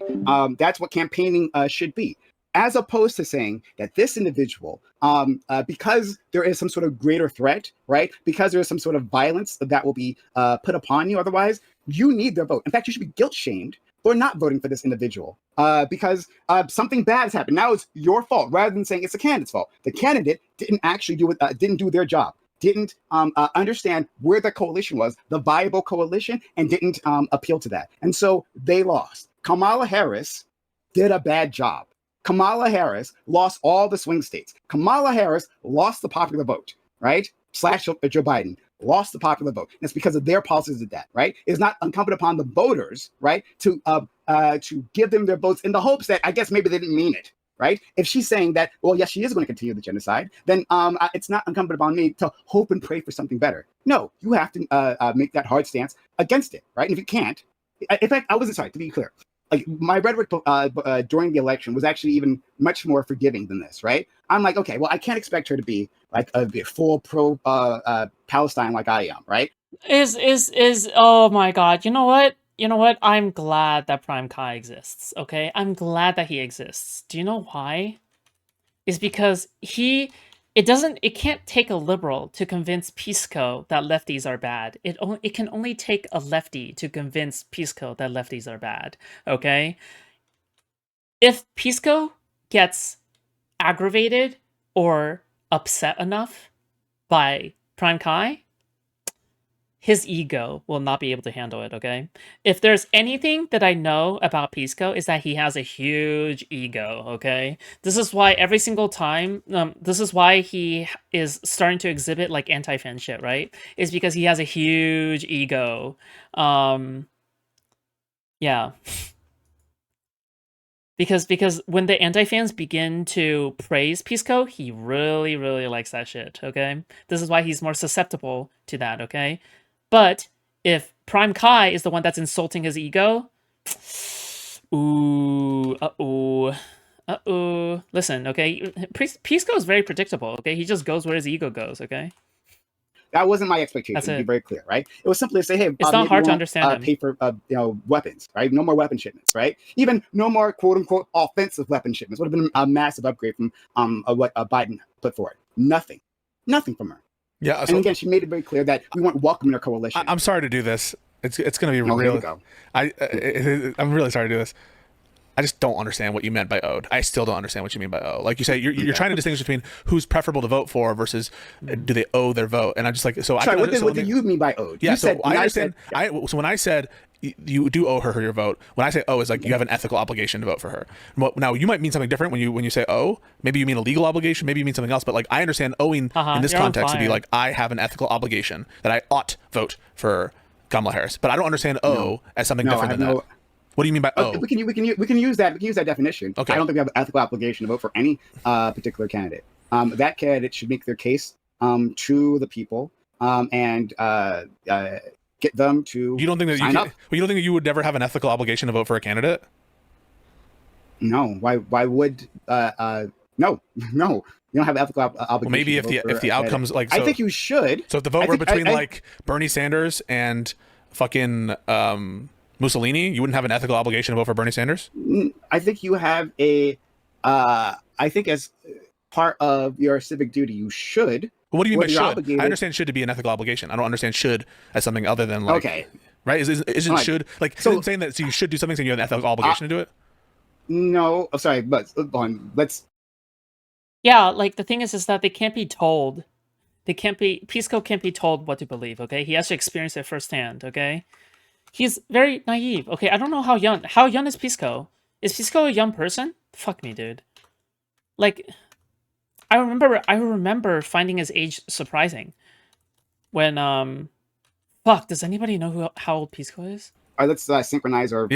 That's what campaigning should be. As opposed to saying that this individual, because there is some sort of greater threat, right? Because there is some sort of violence that will be put upon you, otherwise, you need their vote. In fact, you should be guilt-shamed for not voting for this individual because something bad has happened. Now it's your fault, rather than saying it's the candidate's fault. The candidate didn't actually didn't do their job. Didn't understand where the coalition was, the viable coalition, and didn't appeal to that. And so they lost. Kamala Harris did a bad job. Kamala Harris lost all the swing states. Kamala Harris lost the popular vote, right? / Joe Biden lost the popular vote. And it's because of their policies of that, right? It's not incumbent upon the voters, right, to give them their votes in the hopes that I guess maybe they didn't mean it. Right? If she's saying that, well, yes, she is going to continue the genocide, then it's not incumbent upon me to hope and pray for something better. No, you have to make that hard stance against it, right? And if you can't, in fact, I wasn't sorry, to be clear. Like my rhetoric during the election was actually even much more forgiving than this, right? I'm like, okay, well, I can't expect her to be like a full pro Palestine like I am, right? Oh my God, you know what? I'm glad that PrimeCayes exists, okay? I'm glad that he exists. Do you know why? It's because it can't take a liberal to convince Pisco that lefties are bad. It can only take a lefty to convince Pisco that lefties are bad, okay? If Pisco gets aggravated or upset enough by PrimeCayes, his ego will not be able to handle it, okay? If there's anything that I know about Pisco is that he has a huge ego, okay? This is why every single time, this is why he is starting to exhibit like anti-fan shit, right? Is because he has a huge ego. Yeah. Because when the anti-fans begin to praise Pisco, he really, really likes that shit, okay? This is why he's more susceptible to that, okay? But if PrimeCayes is the one that's insulting his ego, listen, okay? Pisco is very predictable, okay? He just goes where his ego goes, okay? That wasn't my expectation. To be very clear, right? It was simply to say, hey, it's not hard to understand. Pay for weapons, right? No more weapon shipments, right? Even no more quote unquote offensive weapon shipments. Would have been a massive upgrade from what Biden put forward. Nothing from her. Yeah. And again, she made it very clear that we weren't welcoming her coalition. I'm sorry to do this. It's going to be real. Go. I'm really sorry to do this. I just don't understand what you meant by owed. I still don't understand what you mean by owe. Like you say, you're trying to distinguish between who's preferable to vote for versus do they owe their vote. And I'm just like, so Sorry, I what do you mean by owed? Yeah, You so said, I understand. So when I said you do owe her your vote, when I say owe is like you have an ethical obligation to vote for her. Now you might mean something different when you say owe. Maybe you mean a legal obligation. Maybe you mean something else. But like I understand owing in this context to be like I have an ethical obligation that I ought vote for Kamala Harris. But I don't understand owe as something different than that. What do you mean by owe? We can use that. We can use that definition. Okay. I don't think we have an ethical obligation to vote for any particular candidate. That candidate should make their case to the people and get them to. You don't think that sign up? You don't think that you would never have an ethical obligation to vote for a candidate? No. Why would no? You don't have an ethical obligation. Well, maybe if the outcomes like so, I think you should. So if the vote were between like Bernie Sanders and fucking Mussolini, you wouldn't have an ethical obligation to vote for Bernie Sanders? I think you have a. I think as part of your civic duty, you should. Well, what do you mean by should? Obligated. I understand should to be an ethical obligation. I don't understand should as something other than like. Okay. Right? Isn't right. Should like so, saying that so you should do something saying you have an ethical obligation to do it? No, I'm sorry, but let's. Yeah, like the thing is that they can't be told. Pisco can't be told what to believe. Okay, he has to experience it firsthand. Okay. He's very naive. Okay, I don't know how young. How young is Pisco? Is Pisco a young person? Fuck me, dude. Like, I remember finding his age surprising. When fuck, does anybody know how old Pisco is? Let's synchronize our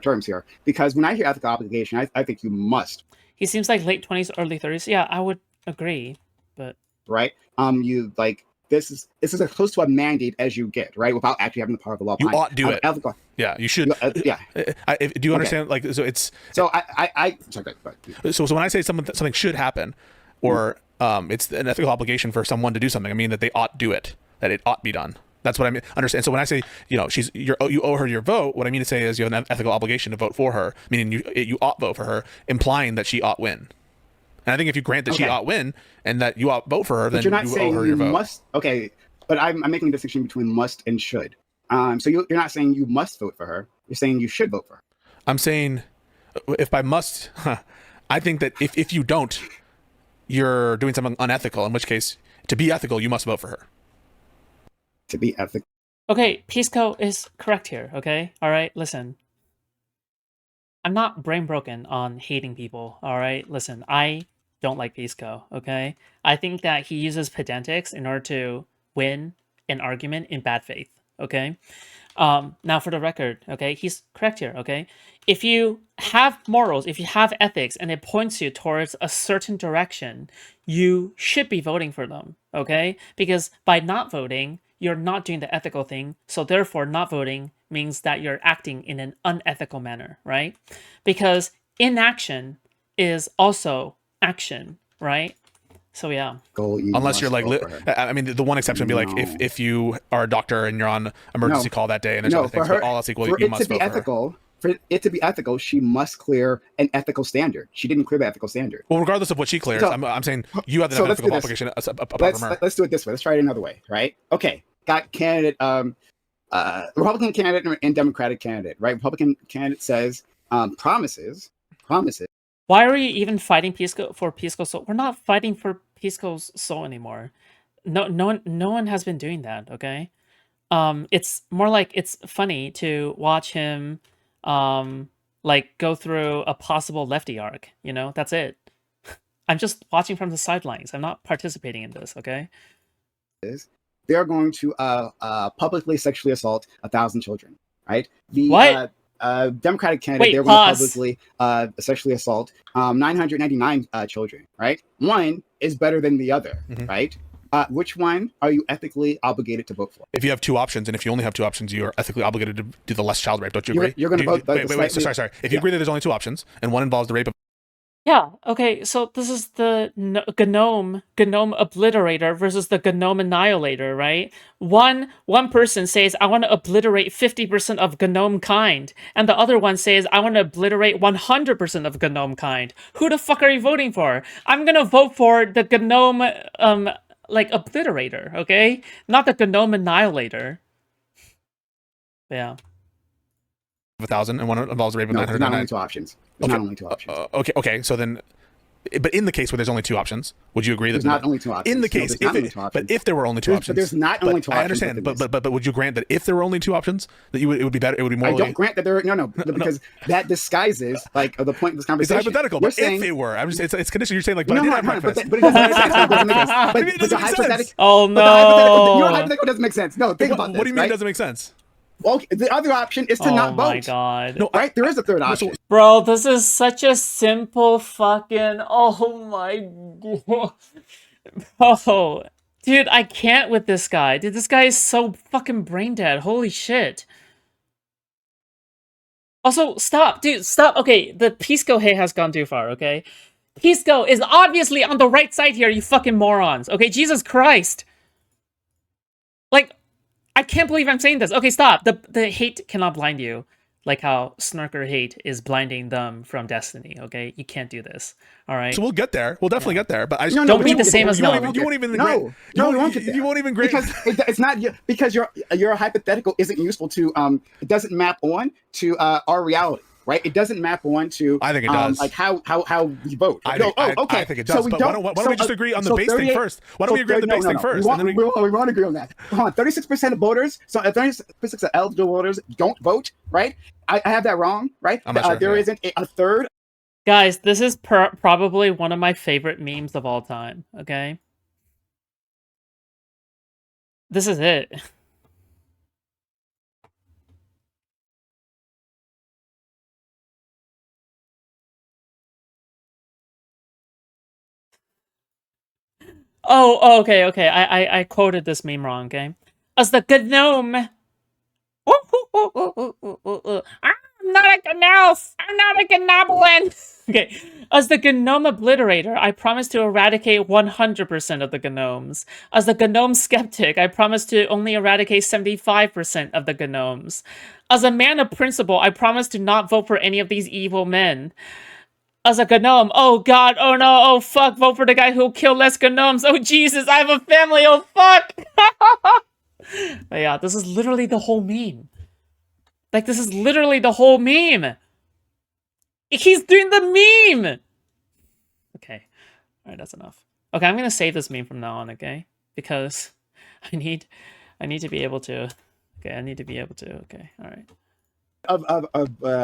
terms here, because when I hear ethical obligation, I think you must. He seems like late 20s, early 30s. Yeah, I would agree, but right. You like. This is as close to a mandate as you get, right? Without actually having the power of the law. You ought to do it. Yeah, you should. Yeah. Do you understand? Like, so it's. So I. Sorry, so when I say something should happen, or it's an ethical obligation for someone to do something, I mean that they ought do it. That it ought be done. That's what I mean. Understand? So when I say you owe her your vote, what I mean to say is you have an ethical obligation to vote for her, meaning you ought vote for her, implying that she ought win. And I think if you grant that she ought win and that you ought vote for her, then you owe her your vote. Must, okay, but I'm making a distinction between must and should. So you're not saying you must vote for her. You're saying you should vote for her. I'm saying if by must, I think that if you don't, you're doing something unethical, in which case, to be ethical, you must vote for her. To be ethical. Okay, Pisco is correct here, okay? All right, listen. I'm not brain broken on hating people, all right? Listen, I don't like Pisco, okay? I think that he uses pedantics in order to win an argument in bad faith, okay? Now for the record, okay, he's correct here, okay? If you have morals, if you have ethics, and it points you towards a certain direction, you should be voting for them, okay? Because by not voting, you're not doing the ethical thing, so therefore not voting means that you're acting in an unethical manner, right? Because inaction is also action, right? So yeah. Unless you're like, I mean, the one exception would be like if you are a doctor and you're on emergency call that day and there's other things, but all else equal, you must vote for her. For it to be ethical, she must clear an ethical standard. She didn't clear the ethical standard. Well, regardless of what she clears, I'm saying you have the ethical obligation apart from her. Let's do it this way. Let's try it another way, right? Okay, got candidate, Republican candidate and Democratic candidate, right? Republican candidate says promises. Why are you even fighting for Pisco's soul? We're not fighting for Pisco's soul anymore. No one has been doing that. Okay, it's more like it's funny to watch him, like go through a possible lefty arc. You know, that's it. I'm just watching from the sidelines. I'm not participating in this. Okay. They're going to publicly sexually assault 1,000 children. Right. What? Democratic candidate, they're going to publicly sexually assault 999 children, right? One is better than the other, right? Which one are you ethically obligated to vote for? If you have two options, and if you only have two options, you are ethically obligated to do the less child rape. Don't you agree? You're going to vote. Wait. Sorry. If you agree that there's only two options, and one involves the rape of. Yeah, okay, so this is the Gnome Obliterator versus the Gnome Annihilator, right? One person says, I want to obliterate 50% of Gnome kind, and the other one says, I want to obliterate 100% of Gnome kind. Who the fuck are you voting for? I'm gonna vote for the Gnome, Obliterator, okay? Not the Gnome Annihilator. Yeah. 1,000 and one involves rape of No, there's not only 999. two options. There's not only two options. Okay. So then, but in the case where there's only two options, would you agree that There's not only two options. in the No, case, there's not only two but options. if there were only two But options, there's not only two I options understand, within but would you grant that if there were only two options, that it would be better, it would be more? I don't grant that there. No, because that disguises like the point of this It's conversation. hypothetical, You're but saying, if it were, I'm just it's conditional. You're saying like, but no, I did no, have no, breakfast. but it doesn't make sense. But It doesn't the make sense. hypothetical. Oh But your no! hypothetical doesn't make sense. No, think about this. What do you mean right? it doesn't make sense? Well, the other option is to Oh not my vote. god! No, Right? There is a third option. Bro, this is such a simple fucking. Oh my god. Oh, dude, I can't with this guy. Dude, this guy is so fucking brain dead. Holy shit. Also, stop, dude, stop. Okay, the Pisco hate has gone too far, okay? Pisco is obviously on the right side here, you fucking morons. Okay, Jesus Christ. Like, I can't believe I'm saying this. Okay, stop. The hate cannot blind you. Like how Snarker hate is blinding them from Destiny, okay? You can't do this, alright? So we'll get there. We'll definitely get there. But I just No, Don't we be won't the get same there. as You won't them. even You won't even No, grant- no, we won't get there. You won't even grant because it's not because your hypothetical isn't useful to it doesn't map on to our reality, right? It doesn't map on to I think it does. like how we vote. I No, think, okay. I think it does. So but why don't we just agree on the base thing first? Why don't we agree on the base thing first? We want to agree on that. Hold on, 36% of voters, so 36% of eligible voters don't vote, right? I have that wrong, right? I'm not sure, There yeah. isn't a third. Guys, this is probably one of my favorite memes of all time, okay? This is it. Oh, okay. I quoted this meme wrong, okay? As the gnome. I'm not a gnome. I'm not a gnoblin. Okay. As the gnome obliterator, I promise to eradicate 100% of the gnomes. As the gnome skeptic, I promise to only eradicate 75% of the gnomes. As a man of principle, I promise to not vote for any of these evil men. As a gnome, oh god, oh no, oh fuck, vote for the guy who'll kill less gnomes. Oh Jesus, I have a family, oh fuck. But yeah, this is literally the whole meme. Like, this is literally the whole meme. He's doing the meme. Okay, alright, that's enough. Okay, I'm gonna save this meme from now on, okay? Because I need to be able to. Okay, I need to be able to. Okay, alright. Of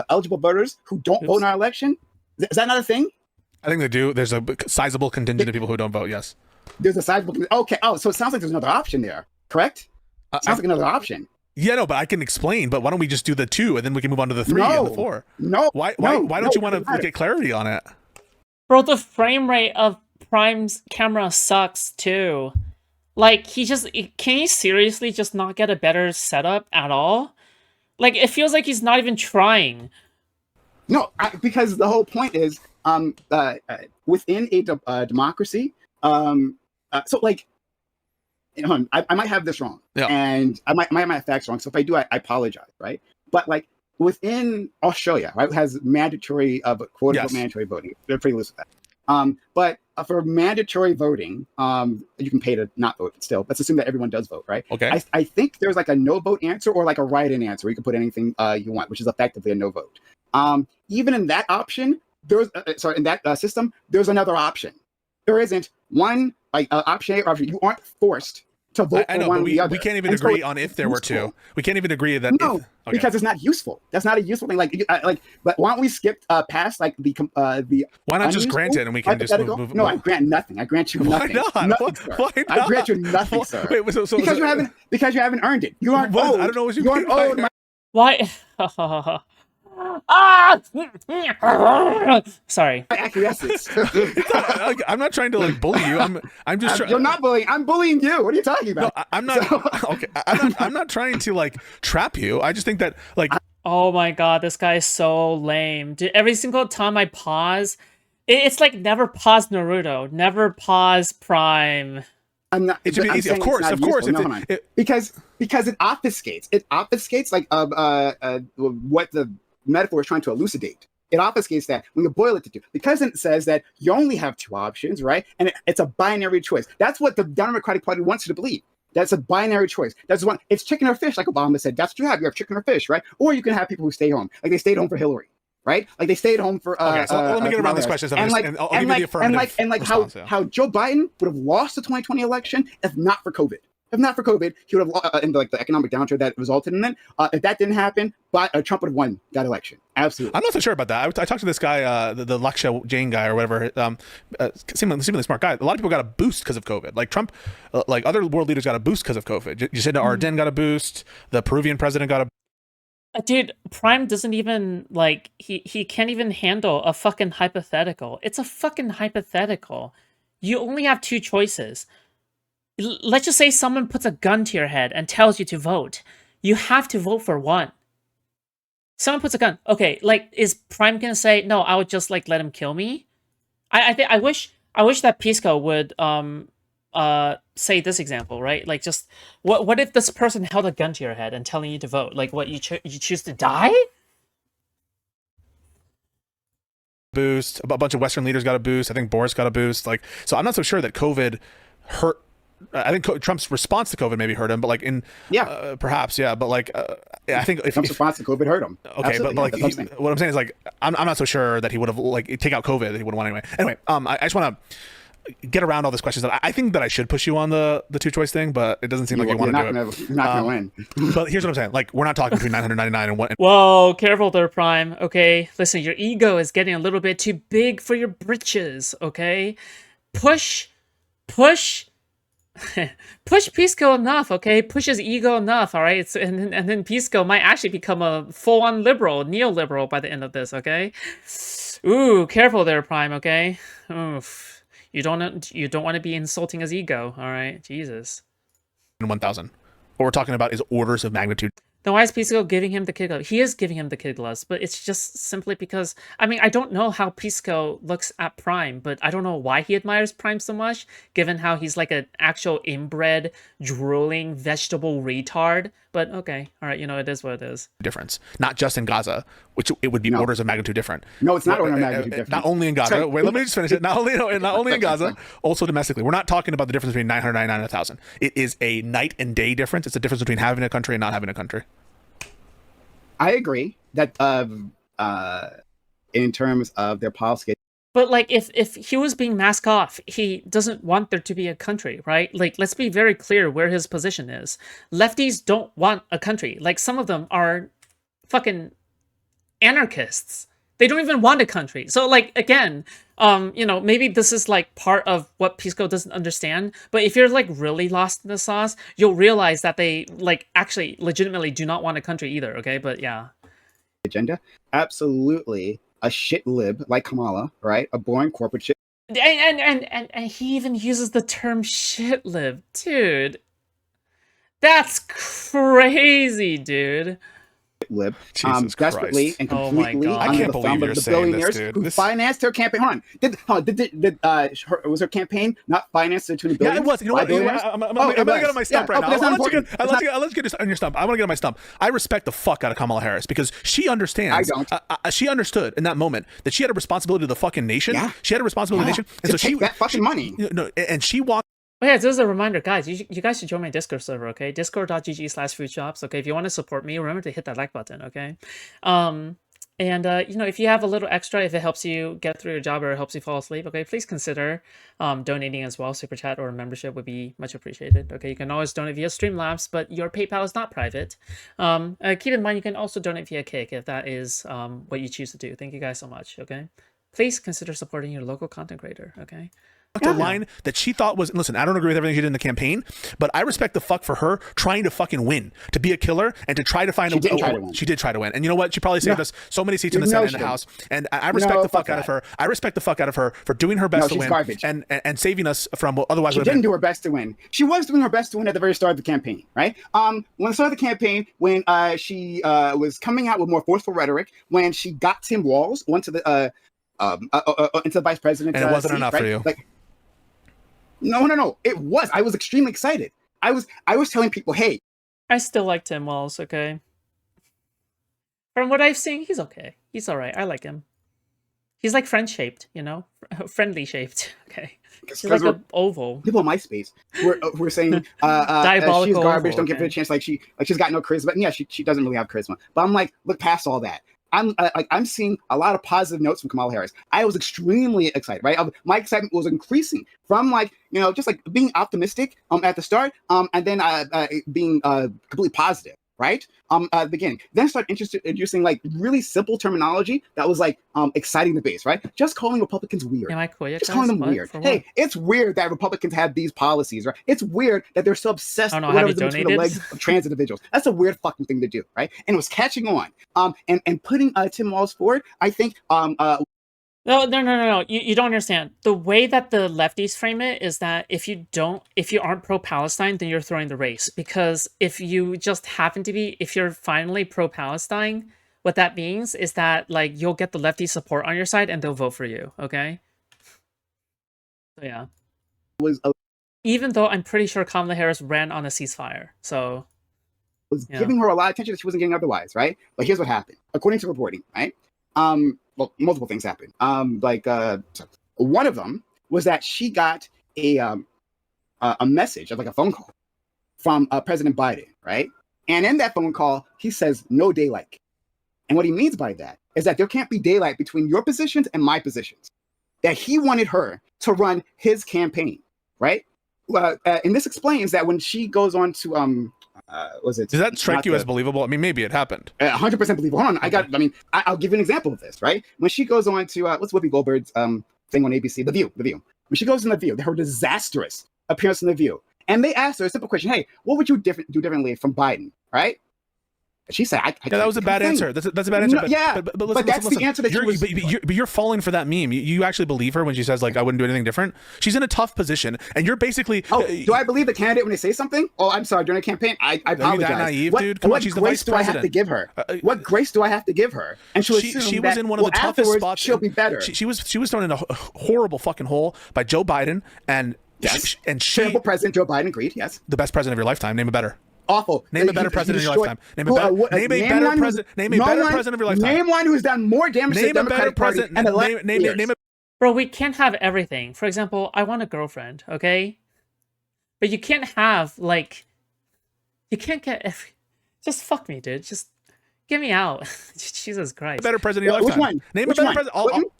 eligible voters who don't vote in our election. Is that not a thing? I think they do. There's a sizable contingent of people who don't vote. Yes. There's a sizable. Okay. Oh, so it sounds like there's another option there. Correct? Sounds like another option. Yeah, no, but I can explain. But why don't we just do the 2 and then we can move on to the 3 and the 4? No. Why don't you want to get clarity on it? Bro, the frame rate of Prime's camera sucks too. Like, can he seriously just not get a better setup at all? Like, it feels like he's not even trying. No, because the whole point is within a democracy. So like, I might have this wrong, and I might have facts wrong. So if I do, I apologize, right? But like within Australia, right, has mandatory quote unquote mandatory voting. They're pretty loose with that. But for mandatory voting, you can pay to not vote, but still, let's assume that everyone does vote, right? Okay. I think there's like a no vote answer or like a write-in answer where you can put anything you want, which is effectively a no vote. Even in that option, there's in that system, there's another option. There isn't one like option A or option. You aren't forced to vote I know, for one but or the other. we can't even And so agree it's on if there were 2. useful. We can't even agree that. No, because it's not useful. That's not a useful thing. Like, but why don't we skip past like the Why not just grant it and we can just move? No, I grant nothing. I grant you nothing. Why not? Nothing, sir. Why not? I grant you nothing, sir. Wait, so because you haven't earned it. You aren't owed. I don't know what you aren't owed. Why? Sorry. My acquiescence. I'm not trying to like bully you. I'm just trying. You're not bullying. I'm bullying you. What are you talking about? No, I'm not. Okay, I'm not trying to like trap you. I just think that like. Oh my god, this guy is so lame. Dude, every single time I pause, it's like never pause Naruto, never pause Prime. I'm not. It should be easy. Of course. No, because it obfuscates like what the metaphor is trying to elucidate. It obfuscates that when you boil it to 2, because it says that you only have 2 options, right? And it's a binary choice. That's what the Democratic Party wants you to believe. That's a binary choice. That's one. It's chicken or fish, like Obama said. That's what you have. You have chicken or fish, right? Or you can have people who stay home, like they stayed home for Hillary, right? Like they stayed home for. Okay, so let me get around this question. And I'll give you the affirmative response, how Joe Biden would have lost the 2020 election if not for COVID. If not for COVID, he would have in like the economic downturn that resulted in it. If that didn't happen, Trump would have won that election. Absolutely. I'm not so sure about that. I talked to this guy, the Laksha Jain guy or whatever. Seemingly smart guy. A lot of people got a boost because of COVID. Like Trump, like other world leaders got a boost because of COVID. Jacinda Ardern got a boost. The Peruvian president got a. Dude, Prime doesn't even like he can't even handle a fucking hypothetical. It's a fucking hypothetical. You only have two choices. Let's just say someone puts a gun to your head and tells you to vote. You have to vote for one. Someone puts a gun. Okay, like, is Prime gonna say, no, I would just, like, let him kill me? I wish that Pisco would, say this example, right? Like, just, what if this person held a gun to your head and telling you to vote? Like, what, you choose to die? Boost. A bunch of Western leaders got a boost. I think Boris got a boost. Like, so I'm not so sure that COVID hurt. I think Trump's response to COVID maybe hurt him, but like perhaps, yeah. But like, I think if Trump's response to COVID hurt him. Okay, but like, what I'm saying is like, I'm not so sure that he would have like take out COVID that he would have won anyway. Anyway, I just want to get around all these questions. That I think that I should push you on the two choice thing, but it doesn't seem like you want to do it. You're not gonna win. But here's what I'm saying: like, we're not talking between 999 and one. Whoa, careful there, Prime. Okay, listen, your ego is getting a little bit too big for your britches. Okay, push Pisco enough, okay? Push his ego enough, all right? And then Pisco might actually become a full-on liberal, neoliberal by the end of this, okay? Ooh, careful there, Prime, okay? Oof. You don't want to be insulting his ego, all right? Jesus. 1,000. What we're talking about is orders of magnitude. Then why is Pisco giving him the kid gloves? He is giving him the kid gloves, but it's just simply because, I mean, I don't know how Pisco looks at Prime, but I don't know why he admires Prime so much, given how he's like an actual inbred, drooling, vegetable retard. But okay, all right, you know, it is what it is. Difference. Not just in Gaza, which it would be orders of magnitude different. No, it's not orders of magnitude different. Not only in Gaza. Sorry. Wait, let me just finish it. Not only in Gaza, also domestically. We're not talking about the difference between 999 and 1,000. It is a night and day difference. It's a difference between having a country and not having a country. I agree that in terms of their policy. But like, if he was being masked off, he doesn't want there to be a country, right? Like, let's be very clear where his position is. Lefties don't want a country. Like, some of them are fucking anarchists. They don't even want a country. So, like, again, you know, maybe this is like part of what Pisco doesn't understand. But if you're like really lost in the sauce, you'll realize that they like actually legitimately do not want a country either. Okay, but yeah, agenda, absolutely a shit lib like Kamala, right? A boring corporate shit. And he even uses the term shit lib, dude. That's crazy, dude. Lib, Jesus desperately Christ. and completely I under can't the believe thumb you're of the saying billionaires this, dude. who financed her campaign. Was her campaign not financed to the billions? Yeah, it was. You know what? I'm gonna get on my stump right now. I'll let you get on your stump. I want to get on my stump. I respect the fuck out of Kamala Harris because she understands. I don't. She understood in that moment that she had a responsibility to the fucking nation. Yeah. She had a responsibility to the nation, and to so take that fucking money. No, and she walked. Oh yeah, this is a reminder, guys. You guys should join my Discord server, okay? Discord.gg/Foodshops. Okay, if you want to support me, remember to hit that like button, okay? And you know, if you have a little extra, if it helps you get through your job or it helps you fall asleep, okay, please consider donating as well. Super chat or membership would be much appreciated. Okay, you can always donate via Streamlabs, but your PayPal is not private. Keep in mind, you can also donate via Kick if that is what you choose to do. Thank you guys so much. Okay, please consider supporting your local content creator. Okay. A line that she thought was, listen, I don't agree with everything she did in the campaign, but I respect the fuck for her trying to fucking win, to be a killer and to try to find She did try to win. And you know what? She probably saved us so many seats in the Senate and the House. And I respect the fuck out of her. I respect the fuck out of her for doing her best to win garbage. and saving us from what otherwise she didn't do her best to win. She was doing her best to win at the very start of the campaign, right? When the start of the campaign, when she was coming out with more forceful rhetoric, when she got Tim Walz into the vice president, and it wasn't enough right? for you. Like, no. It was. I was extremely excited. I was telling people, hey. I still like Tim Walz, okay? From what I've seen, he's okay. He's alright. I like him. She's like friend shaped, you know, friendly shaped. Okay, she's Because like a oval, people on MySpace were saying she's diabolical garbage. oval. Don't give her a Okay. chance. Like she's got no charisma. And yeah, she doesn't really have charisma. But I'm like, look past all that. I'm seeing a lot of positive notes from Kamala Harris. I was extremely excited. Right, my excitement was increasing from like just like being optimistic at the start and then being completely positive. Right, at the beginning. Then start introducing like really simple terminology that was like exciting the base. Right, just calling Republicans weird. Am I cool yet, Just guys? calling them What? weird. For Hey, what? it's weird that Republicans have these policies, right? It's weird that they're so obsessed Oh no, with have you whatever's in between the donated? legs of trans individuals. That's a weird fucking thing to do, right? And it was catching on. And putting Tim Walz forward, I think No, no, no, no, no. You don't understand. The way that the lefties frame it is that if you aren't pro-Palestine, then you're throwing the race. Because if you just happen to be, if you're finally pro-Palestine, what that means is that like you'll get the lefty support on your side and they'll vote for you. Okay. So yeah. was Even though I'm pretty sure Kamala Harris ran on a ceasefire. So yeah. giving her a lot of attention that she wasn't getting otherwise, right? But here's what happened, according to reporting, right? Well, multiple things happened. One of them was that she got a message of like a phone call from President Biden, right? And in that phone call, he says no daylight. And what he means by that is that there can't be daylight between your positions and my positions. That he wanted her to run his campaign, right? And this explains that when she goes on to was it? Does that strike you as believable? I mean, maybe it happened. 100% believable. Hold on, I'll give you an example of this, right? When she goes on to what's Whoopi Goldberg's thing on ABC, The View. When she goes in The View, her disastrous appearance in The View, and they asked her a simple question: "Hey, what would you do differently from Biden?" Right? She said, that was a bad answer. That's a bad answer. No, but that's the answer that you're falling for that meme. You actually believe her when she says like I wouldn't do anything different. She's in a tough position, and you're basically. Oh, do I believe the candidate when they say something? Oh, I'm sorry. During a campaign, I apologize. Are you that naive, dude? Come on, she's the vice president. What grace do I have to give her? What grace do I have to give her? And she was in one of the toughest spots. She'll be better. She was thrown in a horrible fucking hole by Joe Biden, and yes, she President Joe Biden agreed. Yes, the best president of your lifetime. Name a better. Awful. Name a better president in your lifetime. Name a better president of your lifetime. Name one who's done more damage to the Democratic Party. Bro, we can't have everything. For example, I want a girlfriend, okay? But you can't have like, you can't get every. Just fuck me, dude. Just get me out. Jesus Christ. A better president of your lifetime. Which one? Name a better president.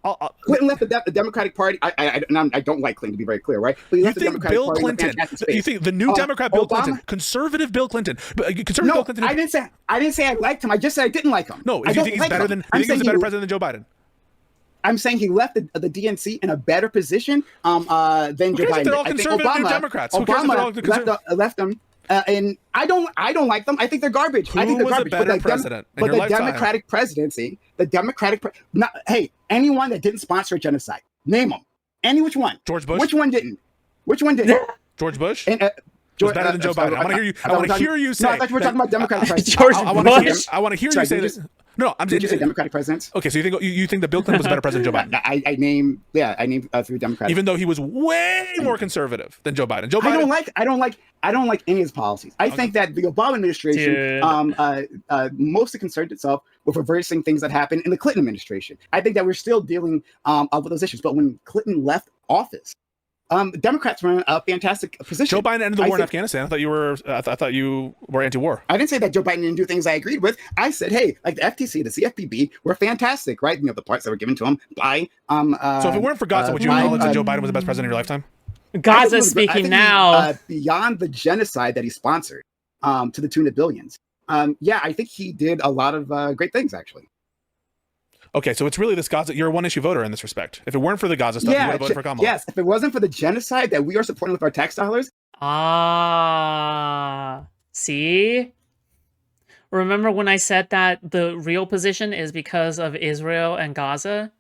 Clinton left the Democratic Party. I don't like Clinton, to be very clear, right? But you think Bill Clinton? You think the new Democrat Bill Clinton, conservative Bill Clinton? No, I didn't say I liked him. I just said I didn't like him. No, if you think he's better than, you think he's a better president than Joe Biden? I'm saying he left the DNC in a better position than Joe Biden. They're all conservative New Democrats. Obama left them. And I don't like them. I think they're garbage. I think they're garbage. Better president but the Democratic presidency, hey, anyone that didn't sponsor a genocide, name them. Which one? George Bush. Which one didn't? George Bush. And, was better than Joe Biden. I want to hear you say. No, I thought you were talking about Democratic presidents. George Bush. I want to hear you say this. No, did you say Democratic presidents? Okay, so you think that Bill Clinton was a better president than Joe Biden? I named 3 Democrats. Even though he was way more conservative than Joe Biden. I don't like any of his policies. I think that the Obama administration mostly concerned itself with reversing things that happened in the Clinton administration. I think that we're still dealing with those issues. But when Clinton left office, Democrats were in a fantastic position. Joe Biden ended the war in Afghanistan. I thought you were anti-war. I didn't say that Joe Biden didn't do things I agreed with. I said, hey, like the FTC, the CFPB were fantastic, right? The parts that were given to him by. So if it weren't for Gaza, would you acknowledge that Joe Biden was the best president of your lifetime? Gaza speaking now. Beyond the genocide that he sponsored, to the tune of billions. I think he did a lot of great things, actually. Okay, so it's really this Gaza. You're a one-issue voter in this respect. If it weren't for the Gaza stuff, you would have voted for Kamala. Yes, if it wasn't for the genocide that we are supporting with our tax dollars. See? Remember when I said that the real position is because of Israel and Gaza?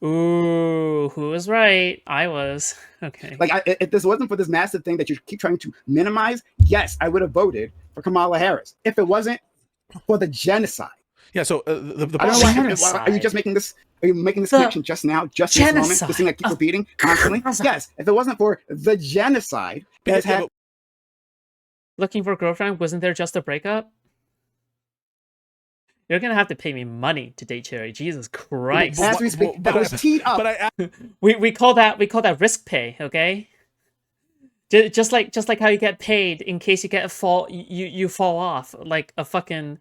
Ooh, who was right? I was. Okay. Like, if this wasn't for this massive thing that you keep trying to minimize, yes, I would have voted for Kamala Harris. If it wasn't for the genocide. Yeah, so the I don't know why are you just making this? Are you making this connection just now? Just in this moment? This thing that keeps repeating constantly? Yes. If it wasn't for the genocide that had. Looking for a girlfriend, wasn't there just a breakup? You're gonna have to pay me money to date Cherry. Jesus Christ. As we speak, that was teed up. But We call that risk pay, okay? Just like how you get paid in case you get you fall off like a fucking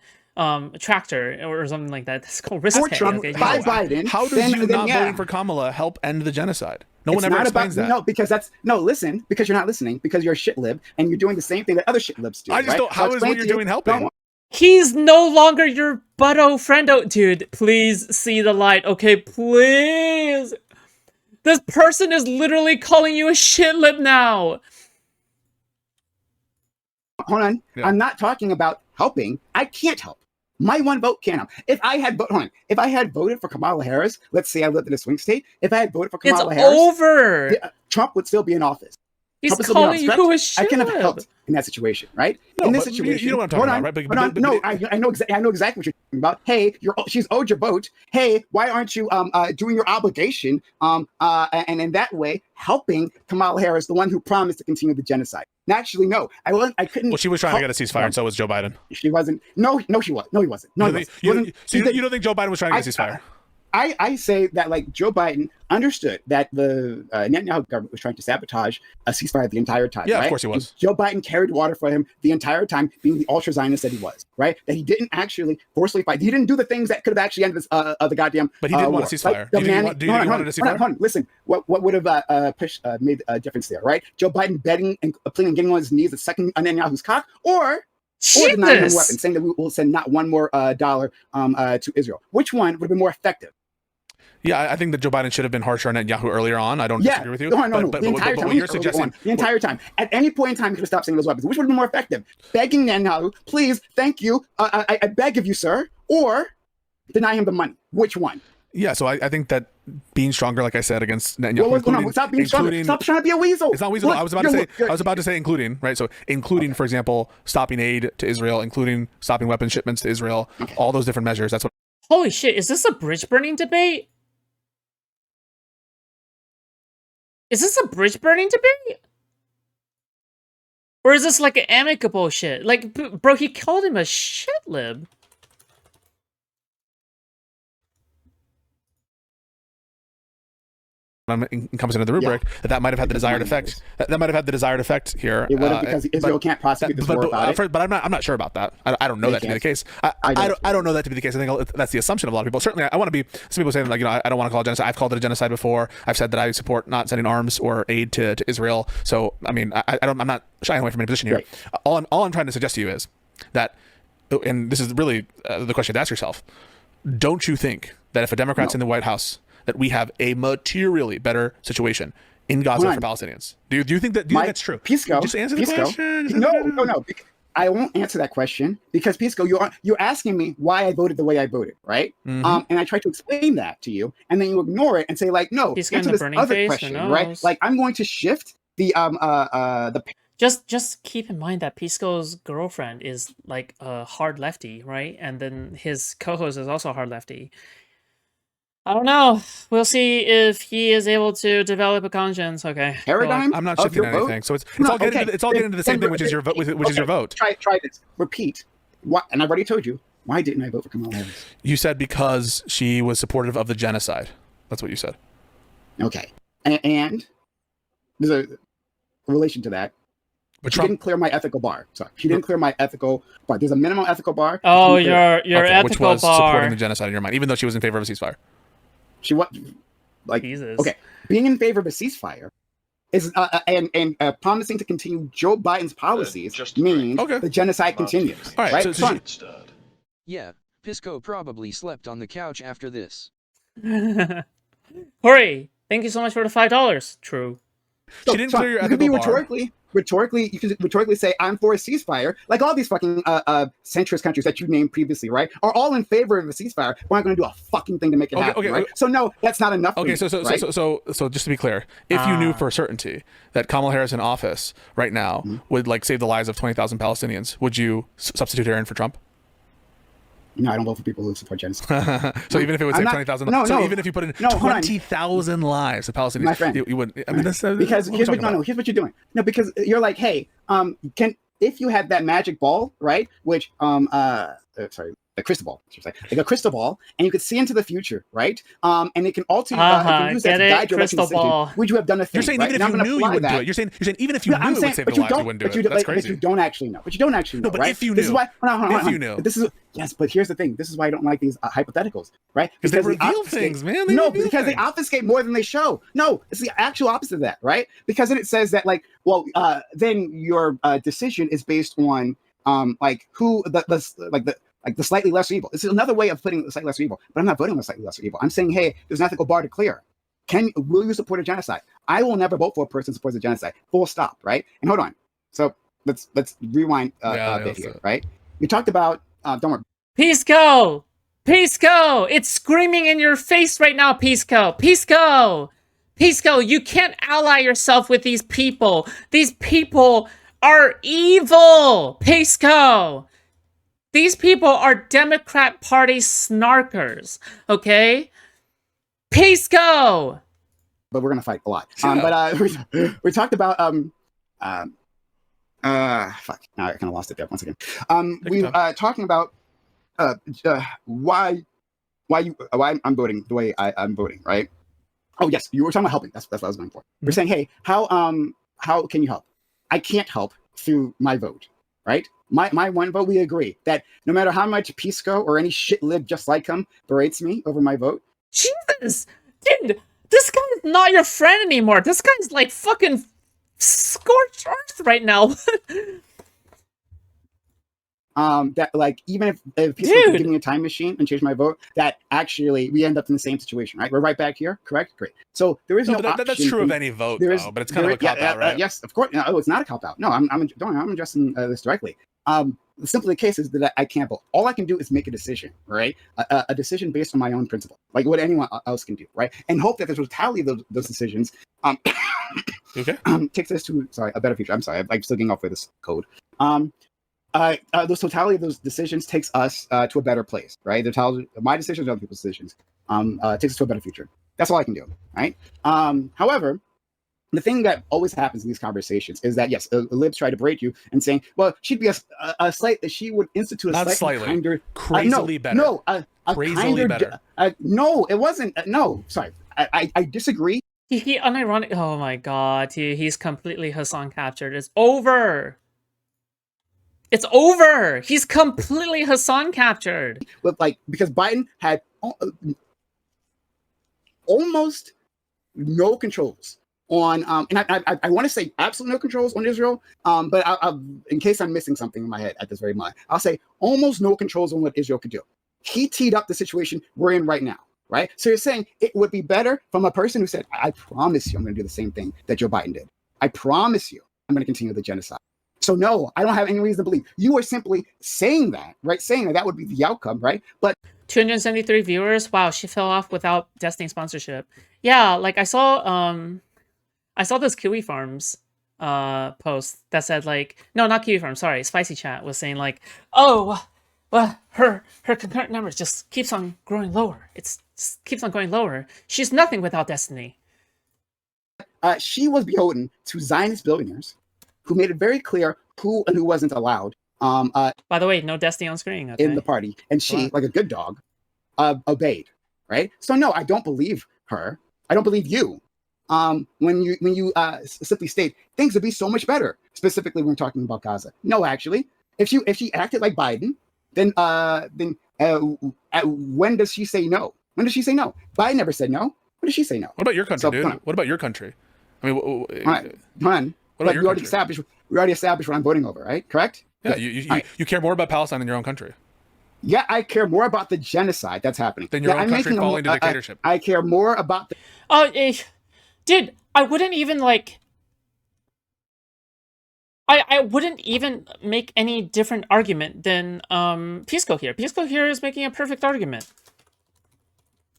tractor or something like that. That's called risk For pay. Trump, Okay? by Biden. how does you not voting for Kamala help end the genocide? No one ever explains that. No, because listen, because you're not listening, because you're a shit lib, and you're doing the same thing that other shit libs do. I just don't. How is what you're doing helping? He's no longer your butto friendo, dude. Please see the light, okay? Please. This person is literally calling you a shit lib now. Hold on. Yeah. I'm not talking about helping. I can't help. My one vote can't help. If I had voted for Kamala Harris, let's say I lived in a swing state. If I had voted for Kamala Harris, over. Trump would still be in office. He's calling you a shit. I couldn't have helped in that situation, right? No, in this situation, you know what I'm talking about, right? No, I know exactly what you're talking about. Hey, she's owed your vote. Hey, why aren't you doing your obligation? And in that way, helping Kamala Harris, the one who promised to continue the genocide. And actually, no, I couldn't. Well, she was trying to get a ceasefire, and so was Joe Biden. She wasn't. No, he was. No, he wasn't. No, you don't think Joe Biden was trying to get a ceasefire? I say that like Joe Biden understood that the Netanyahu government was trying to sabotage a ceasefire the entire time. Yeah, right? Of course he was. And Joe Biden carried water for him the entire time, being the ultra Zionist that he was. Right? That he didn't actually forcefully fight. He didn't do the things that could have actually ended the goddamn. But he did want war. a ceasefire. Like, do you want a ceasefire? Hold on. Listen, what would have made a difference there? Right? Joe Biden begging and pleading, getting on his knees, sucking on Netanyahu's cock, or denying him weapons, saying that we will send not one more dollar to Israel. Which one would have been more effective? Yeah, I think that Joe Biden should have been harsher on Netanyahu earlier on. I don't disagree with you. No. But The entire time. what you're suggesting, the entire time. At any point in time, he could have stopped sending those weapons. Which would have been more effective? Begging Netanyahu, please, thank you, I beg of you, sir, or deny him the money. Which one? Yeah, so I think that being stronger, like I said, against Netanyahu, stop being stronger. Stop trying to be a weasel. It's not weasel. I was about to say including, right? So including, for example, stopping aid to Israel, including stopping weapon shipments to Israel, all those different measures. That's what. Holy shit! Is this a bridge burning debate? Is this a bridge burning debate? Or is this like an amicable shit? Like, bro, he called him a shit lib. Comes into the rubric that might have had the desired effect. That might have had the desired effect here. It would have, because Israel can't prosecute this war about it. But I'm not sure about that. I don't know that to be the case. I don't know that to be the case. I think that's the assumption of a lot of people. Certainly, I want to be. Some people saying like, I don't want to call it genocide. I've called it a genocide before. I've said that I support not sending arms or aid to Israel. So I mean, I'm not shying away from any position here. Right. All I'm trying to suggest to you is that, and this is really the question to ask yourself: don't you think that if a Democrat's in the White House, that we have a materially better situation in Gaza for Palestinians? Do you think that? Do you think that's true? Pisco, just answer the question. No. I won't answer that question because Pisco, you're asking me why I voted the way I voted, right? Mm-hmm. And I tried to explain that to you, and then you ignore it and say like, no, answer this other question, right? Like I'm going to shift the. Just keep in mind that Pisco's girlfriend is like a hard lefty, right? And then his co-host is also a hard lefty. I don't know. We'll see if he is able to develop a conscience. Okay. Paradigm. I'm not shifting anything. So it's all getting into the same thing, which is your vote. Which is your vote. Try this. Repeat. What? And I've already told you. Why didn't I vote for Kamala Harris? You said because she was supportive of the genocide. That's what you said. Okay. And there's a relation to that. But she didn't clear my ethical bar. Sorry, she didn't clear my ethical bar. There's a minimal ethical bar. Oh, your ethical which was bar. Supporting the genocide in your mind, even though she was in favor of a ceasefire. She was like, Jesus. Okay, being in favor of a ceasefire is and promising to continue Joe Biden's policies means the genocide continues. All right, right? Yeah, Pisco probably slept on the couch after this. Hurry! Thank you so much for the $5. True. She didn't clear your ethical bar. Rhetorically, you can rhetorically say, I'm for a ceasefire. Like all these fucking centrist countries that you named previously, right? Are all in favor of a ceasefire. We're not going to do a fucking thing to make it happen, right? So no, that's not enough. Okay, so just to be clear, if you knew for certainty that Kamala Harris in office right now would like save the lives of 20,000 Palestinians, would you substitute her in for Trump? No, I don't vote for people who support genocide. So even if it would save 20,000, even if you put in 20,000 lives of Palestinians, my friend, you wouldn't. I mean, that's because here's what you're doing. No, because you're like, hey, if you had that magic ball, right? Which sorry, the crystal ball, I should say, like a crystal ball, and you could see into the future, right? And it can also you can use that to guide your election decision. Would you have done a thing? You're saying right? even if you knew, you wouldn't do it. You're saying even if you knew it would save the lives, you wouldn't do it. That's crazy. But you don't actually know. But you don't actually know. No, but right? if you knew, this is why. If you knew, this is yes. But here's the thing. This is why I don't like these hypotheticals, right? Because they reveal things, man. They obfuscate more than they show. No, it's the actual opposite of that, right? Because then it says that like, well, then your decision is based on like who the slightly lesser evil. This is another way of putting the slightly lesser evil, but I'm not voting on the slightly lesser evil. I'm saying, hey, there's an ethical bar to clear. Will you support a genocide? I will never vote for a person who supports a genocide. Full stop, right? And hold on. So let's rewind a bit here, right? You talked about don't worry. Pisco! Pisco! It's screaming in your face right now, Pisco! Pisco! Pisco, you can't ally yourself with these people. These people are evil! Pisco! These people are Democrat Party snarkers, okay? Pisco! But we're gonna fight a lot. But we talked about fuck. Now I kind of lost it there once again. We talking about why I'm voting the way I'm voting, right? Oh yes, you were talking about helping. That's what I was going for. We're saying, hey, how can you help? I can't help through my vote, right? My one vote, we agree that no matter how much Pisco or any shit lib just like him berates me over my vote. Jesus! Dude, this guy's not your friend anymore. This guy's like fucking scorched earth right now. That like even if Pisco could give me a time machine and change my vote, that actually we end up in the same situation, right? We're right back here, correct? Great. So there is no option. That's true of any vote, though, but it's kind of a cop-out, right? Yes, of course. No, it's not a cop-out. No, I'm addressing this directly. Simply the case is that I can't vote. All I can do is make a decision, right? A decision based on my own principle, like what anyone else can do, right? And hope that the totality of those decisions takes us to a better future. I'm sorry, I'm still getting off with this code. Those totality of those decisions takes us to a better place, right? My decisions are other people's decisions. Takes us to a better future. That's all I can do, right? However, the thing that always happens in these conversations is that yes, libs try to berate you and saying, well, she'd be a slight that she would institute a slightly kinder, crazily better. No, crazily kinder, better. No, it wasn't. No, sorry, I disagree. He unironic. Oh my god, he's completely Hassan captured. It's over. It's over. He's completely Hassan captured. But because Biden had almost no controls on, and I want to say absolutely no controls on Israel. But in case I'm missing something in my head at this very moment, I'll say almost no controls on what Israel could do. He teed up the situation we're in right now, right? So you're saying it would be better from a person who said, I promise you I'm going to do the same thing that Joe Biden did. I promise you I'm going to continue the genocide. So no, I don't have any reason to believe. You are simply saying that, right? Saying that would be the outcome, right? But 273 viewers. Wow, she fell off without Destiny sponsorship. Yeah, like I saw this Kiwi Farms post that said no, not Kiwi Farms, sorry, Spicy Chat was saying oh, well, her concurrent numbers just keeps on growing lower. It just keeps on going lower. She's nothing without Destiny. She was beholden to Zionist billionaires who made it very clear who and who wasn't allowed. By the way, no Destiny on screen. Okay. In the party, and she, like a good dog, obeyed. Right. So no, I don't believe her. I don't believe you. When you simply state things would be so much better, specifically when we're talking about Gaza. No, actually, if she acted like Biden, then when does she say no? When does she say no? Biden never said no. When does she say no? What about your country, dude? What about your country? I mean, we already established what I'm voting over, right? Correct? Yeah, you care more about Palestine than your own country. Yeah, I care more about the genocide that's happening. Than your own country falling into dictatorship. I care more about the... Dude, I wouldn't even I wouldn't even make any different argument than Pisco here. Pisco here is making a perfect argument.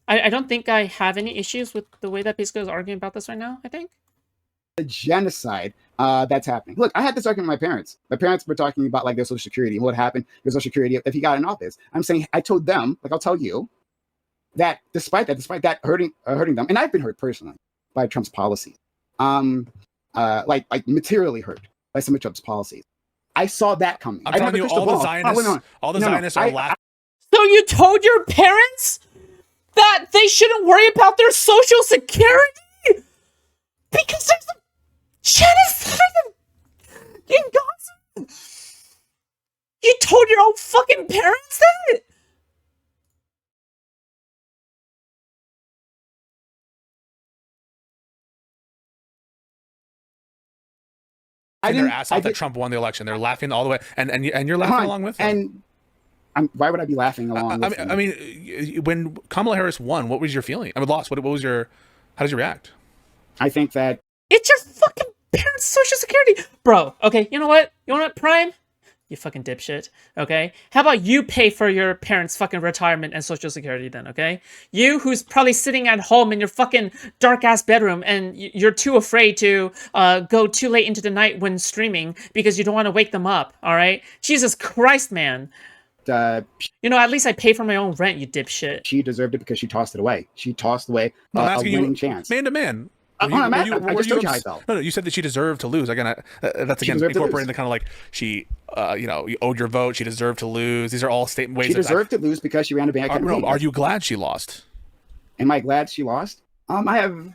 I don't think I have any issues with the way that Pisco is arguing about this right now, I think. The genocide that's happening. Look, I had this argument with my parents. My parents were talking about their Social Security and what happened to Social Security if he got in office. I'm saying, I told them, I'll tell you, that despite that hurting them, and I've been hurt personally by Trump's policies, materially hurt by some of Trump's policies. I saw that coming. I'm telling you, all the Zionists are laughing. So you told your parents that they shouldn't worry about their social security? Because there's a genocide in Gaza? You told your own fucking parents that? Their ass off that Trump won the election. They're laughing all the way, and you're laughing along with them. And why would I be laughing along with them? I mean, when Kamala Harris won, what was your feeling? I mean, lost. What was your? How did you react? I think that it's your fucking parents' social security, bro. Okay, you know what? You want Prime? You fucking dipshit. Okay, how about you pay for your parents' fucking retirement and social security then? Okay, you who's probably sitting at home in your fucking dark ass bedroom and you're too afraid to go too late into the night when streaming because you don't want to wake them up. All right, Jesus Christ, man. You know, at least I pay for my own rent, you dipshit. She deserved it because she tossed it away. She tossed away a winning chance. Man to man. I just told you how I felt. No, you said that she deserved to lose. Again, that's again incorporating the kind of like she, you owed your vote. She deserved to lose. These are all statement ways. She deserved to lose because she ran a bad campaign. Are you glad she lost? Am I glad she lost? I have.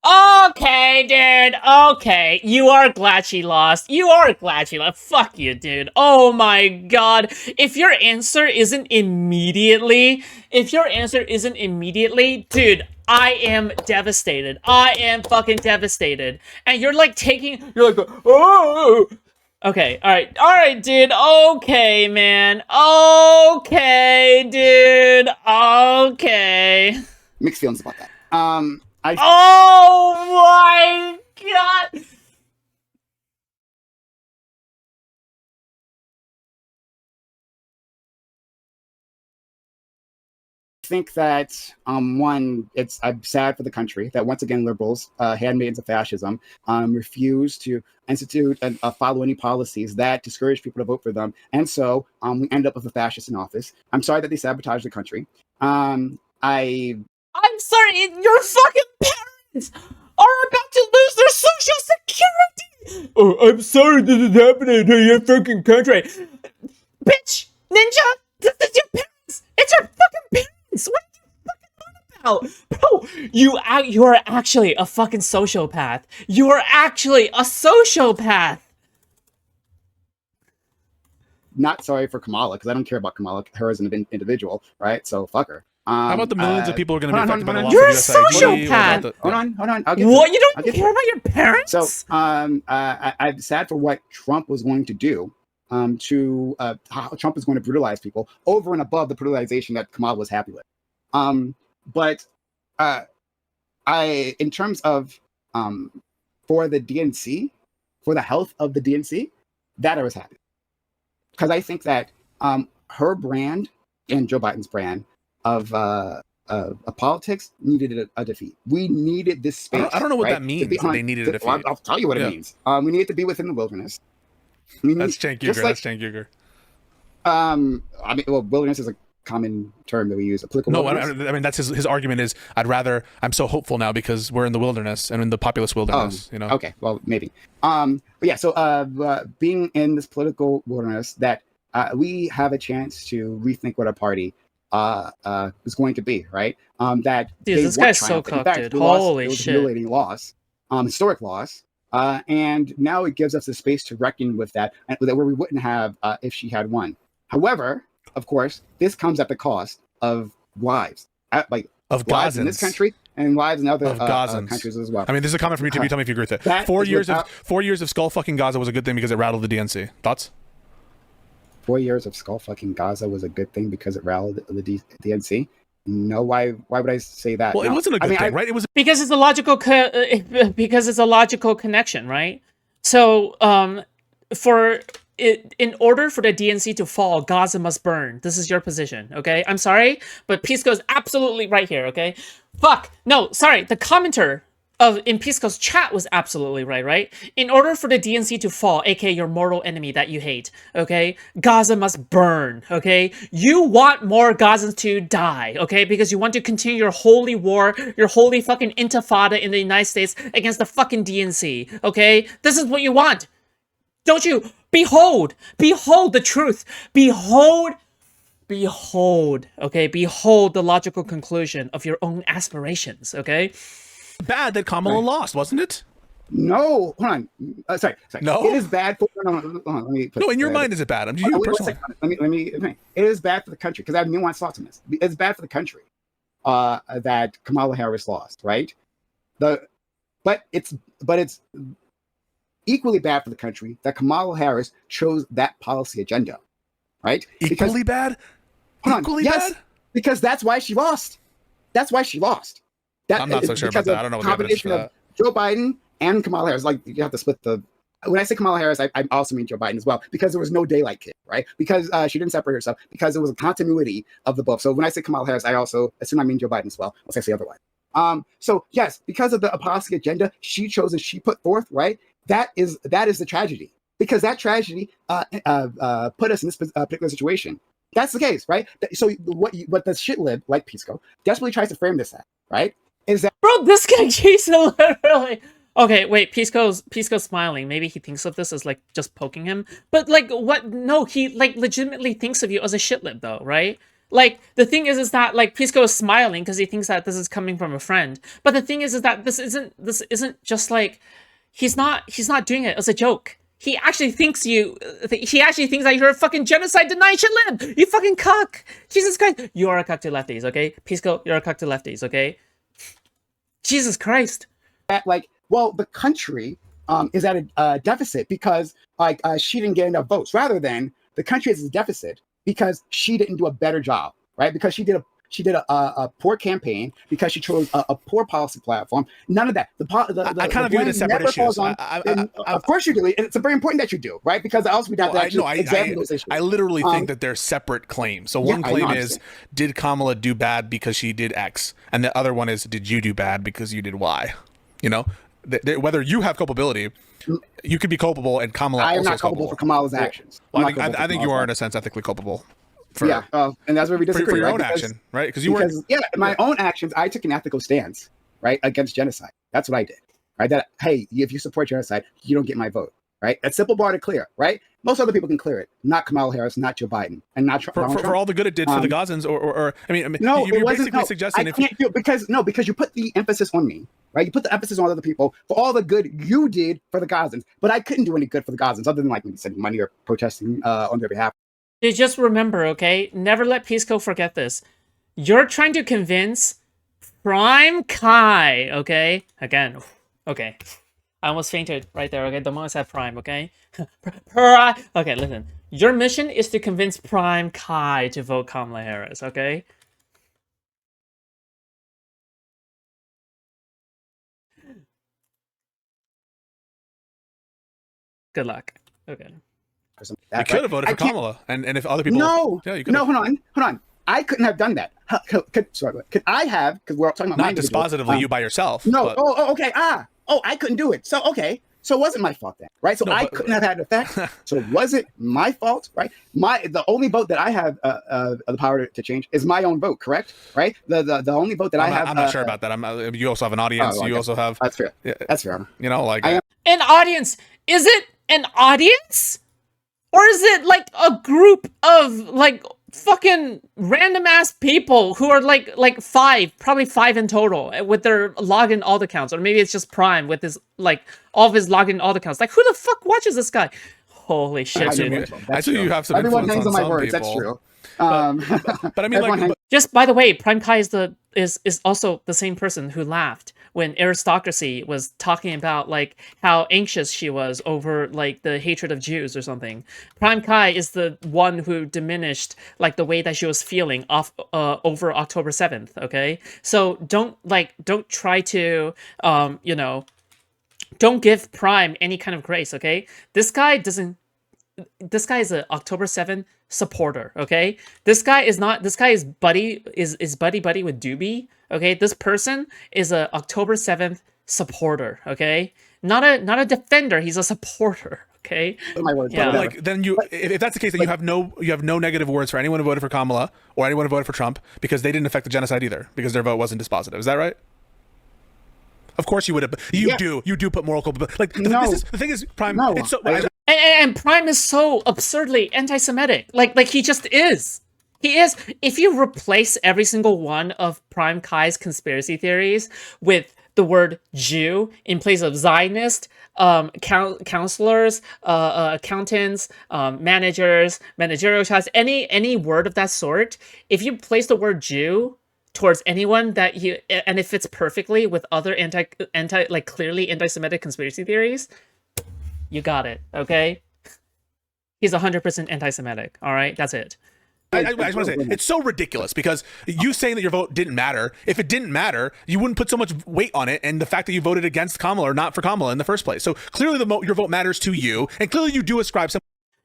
Okay, dude. Okay. You are glad she lost. You are glad she lost. Fuck you, dude. Oh my god. If your answer isn't immediately, dude, I am devastated. I am fucking devastated. And you're like you're like, oh. Okay, alright, dude. Okay, man. Okay, dude. Okay. Mixed feelings about that. Oh my god! I think that I'm sad for the country that once again liberals, handmaidens of fascism, refuse to institute and follow any policies that discourage people to vote for them, and so we end up with a fascist in office. I'm sorry that they sabotage the country. I'm sorry, your fucking parents are about to lose their social security! Oh, I'm sorry this is happening to your fucking country. Bitch! Ninja! This is your parents! It's your fucking parents! What are you fucking on about? Bro, you are actually a fucking sociopath. You are actually a sociopath! Not sorry for Kamala, because I don't care about Kamala, her as an individual, right? So fuck her. How about the millions of people who are going to be affected by the loss You're of a sociopath! Hold on. What? You don't care about your parents? So, I'm sad for what Trump was going to do, how Trump is going to brutalize people over and above the brutalization that Kamala was happy with. But in terms of, for the DNC, for the health of the DNC, that I was happy. Because I think that her brand and Joe Biden's brand of politics needed a defeat. We needed this space. I don't know what that means. They needed a defeat. Well, I'll tell you what it means. We needed to be within the wilderness. That's Cenk Uygur. That's Cenk Uygur. I mean, well, wilderness is a common term that we use. No, I mean that's his argument is I'm so hopeful now because we're in the wilderness and in the populous wilderness. Okay, well maybe. But yeah, so being in this political wilderness, that we have a chance to rethink what our party is going to be, right? That dude, this guy's so cooked, dude. Holy shit! Humiliating loss, historic loss, and now it gives us the space to reckon with that, and where we wouldn't have if she had won. However, of course, this comes at the cost of lives, of lives in this country and lives in other countries as well. I mean, this is a comment from YouTube. You tell me if you agree with it. 4 years of skull fucking Gaza was a good thing because it rattled the DNC. Thoughts? 4 years of skull fucking Gaza was a good thing because it rattled the DNC. No, why would I say that? Well, it wasn't a good thing, right? It was because it's a logical connection, right? So, in order for the DNC to fall, Gaza must burn. This is your position, okay? I'm sorry, but Pisco's absolutely right here, okay? Fuck, no, sorry, the commenter in Pisco's chat was absolutely right? In order for the DNC to fall, aka your mortal enemy that you hate, okay? Gaza must burn, okay? You want more Gazans to die, okay? Because you want to continue your holy war, your holy fucking intifada in the United States against the fucking DNC, okay? This is what you want. Don't you? Behold the truth. Behold behold, okay, behold the logical conclusion of your own aspirations, okay? Bad that Kamala lost, wasn't it? No, hold on. Sorry. No? It is bad for. No, hold on, let me put, No, in your mind, is it bad? I'm just you personally. Let me. It is bad for the country because I have nuanced thoughts on this. It's bad for the country that Kamala Harris lost, right? But it's equally bad for the country that Kamala Harris chose that policy agenda, right? Equally bad? Equally bad? Because that's why she lost. That's why she lost. I'm not so sure about that. I don't know what the evidence for that. Joe Biden and Kamala Harris, like you have to split the. When I say Kamala Harris, I also mean Joe Biden as well, because there was no daylight kid, right? Because she didn't separate herself, because there was a continuity of the both. So when I say Kamala Harris, I also assume I mean Joe Biden as well, unless I say otherwise. So yes, because of the policy agenda she chose and she put forth, right? That is the tragedy, because that tragedy put us in this particular situation. That's the case, right? So what the shit lib like Pisco desperately tries to frame this at, right? Is that bro? This guy Jason literally. Okay, wait. Pisco's smiling. Maybe he thinks of this as like just poking him, but like what? No, he like legitimately thinks of you as a shitlib, though, right? Like the thing is that like Pisco is smiling because he thinks that this is coming from a friend. But the thing is that this isn't just like he's not doing it as a joke. He actually thinks that you're a fucking genocide denying shitlib. You fucking cuck. Jesus Christ, you are a cuck to lefties, okay? Pisco, you're a cuck to lefties, okay? Jesus Christ. that like, well, the country is at a deficit because like she didn't get enough votes, rather than the country is a deficit because she didn't do a better job, right? Because she did a poor campaign, because she chose a poor policy platform. None of that. I kind of view it as separate issues. Of course you do. It's very important that you do, right? Because else we'd have to actually examine those issues. I literally think that they're separate claims. So one claim is, did Kamala do bad because she did X? And the other one is, did you do bad because you did Y? You know, whether you have culpability, you could be culpable, and Kamala I am also not culpable for Kamala's actions. Well, I think you are, in a sense, ethically culpable. And that's where we disagree. For your own action, right? Because my own actions, I took an ethical stance, right, against genocide. That's what I did, right? That, hey, if you support genocide, you don't get my vote, right? That's simple bar to clear, right? Most other people can clear it, not Kamala Harris, not Joe Biden, and not Trump. For all the good it did for the Gazans, or I mean, no, you're it wasn't. basically suggesting I can't do it because you put the emphasis on me, right? You put the emphasis on other people for all the good you did for the Gazans, but I couldn't do any good for the Gazans other than like maybe sending money or protesting on their behalf. Just remember, okay? Never let Pisco forget this. You're trying to convince PrimeCayes, okay? Again, okay. I almost fainted right there, okay? The moment I said Prime, okay? Okay, listen. Your mission is to convince PrimeCayes to vote Kamala Harris, okay? Good luck. Okay. You could have voted for Kamala, and if other people, you could. No, hold on. I couldn't have done that. Could I have? Because we're talking about not dispositively you by yourself. No. But... Okay. I couldn't do it. So okay. So it wasn't my fault then, right? So I couldn't have had an effect. So it wasn't my fault, right? The only vote that I have the power to change is my own vote, correct? Right? The only vote that I have. I'm not sure about that. You also have an audience. You also have. That's fair. That's fair. You know, like an audience. Is it an audience? Or is it like a group of like fucking random ass people who are like probably five in total with their login alt accounts? Or maybe it's just Prime with his like all of his login alt accounts. Like who the fuck watches this guy? Holy shit, dude. I see you have some everyone influence hangs on my words. people. That's true. But I mean, like, just by the way, PrimeCayes is also the same person who laughed when Aristocracy was talking about like how anxious she was over like the hatred of Jews or something. PrimeCayes is the one who diminished like the way that she was feeling over October 7th. Okay, so don't try to don't give Prime any kind of grace. Okay, this guy is an October 7th supporter, okay? This guy is buddy with Doobie, okay? This person is a October 7th supporter, okay? Not a defender, he's a supporter, okay? Like then if that's the case, then you have no negative words for anyone who voted for Kamala or anyone who voted for Trump, because they didn't affect the genocide either, because their vote wasn't dispositive. Is that right? Of course you would have. You do put moral culpability. Like the thing is, Prime. No, it's so, and Prime is so absurdly anti-Semitic. Like he just is. He is. If you replace every single one of PrimeCayes' conspiracy theories with the word Jew in place of Zionist, counselors, accountants, managers, managerial shots, any word of that sort, if you place the word Jew towards anyone that you and it fits perfectly with other anti like clearly anti-Semitic conspiracy theories, you got it. Okay, he's 100% anti-Semitic. All right, that's it. I just want to say, it's so ridiculous because you saying that your vote didn't matter. If it didn't matter, you wouldn't put so much weight on it, and the fact that you voted against Kamala or not for Kamala in the first place. So clearly your vote matters to you, and clearly you do ascribe some...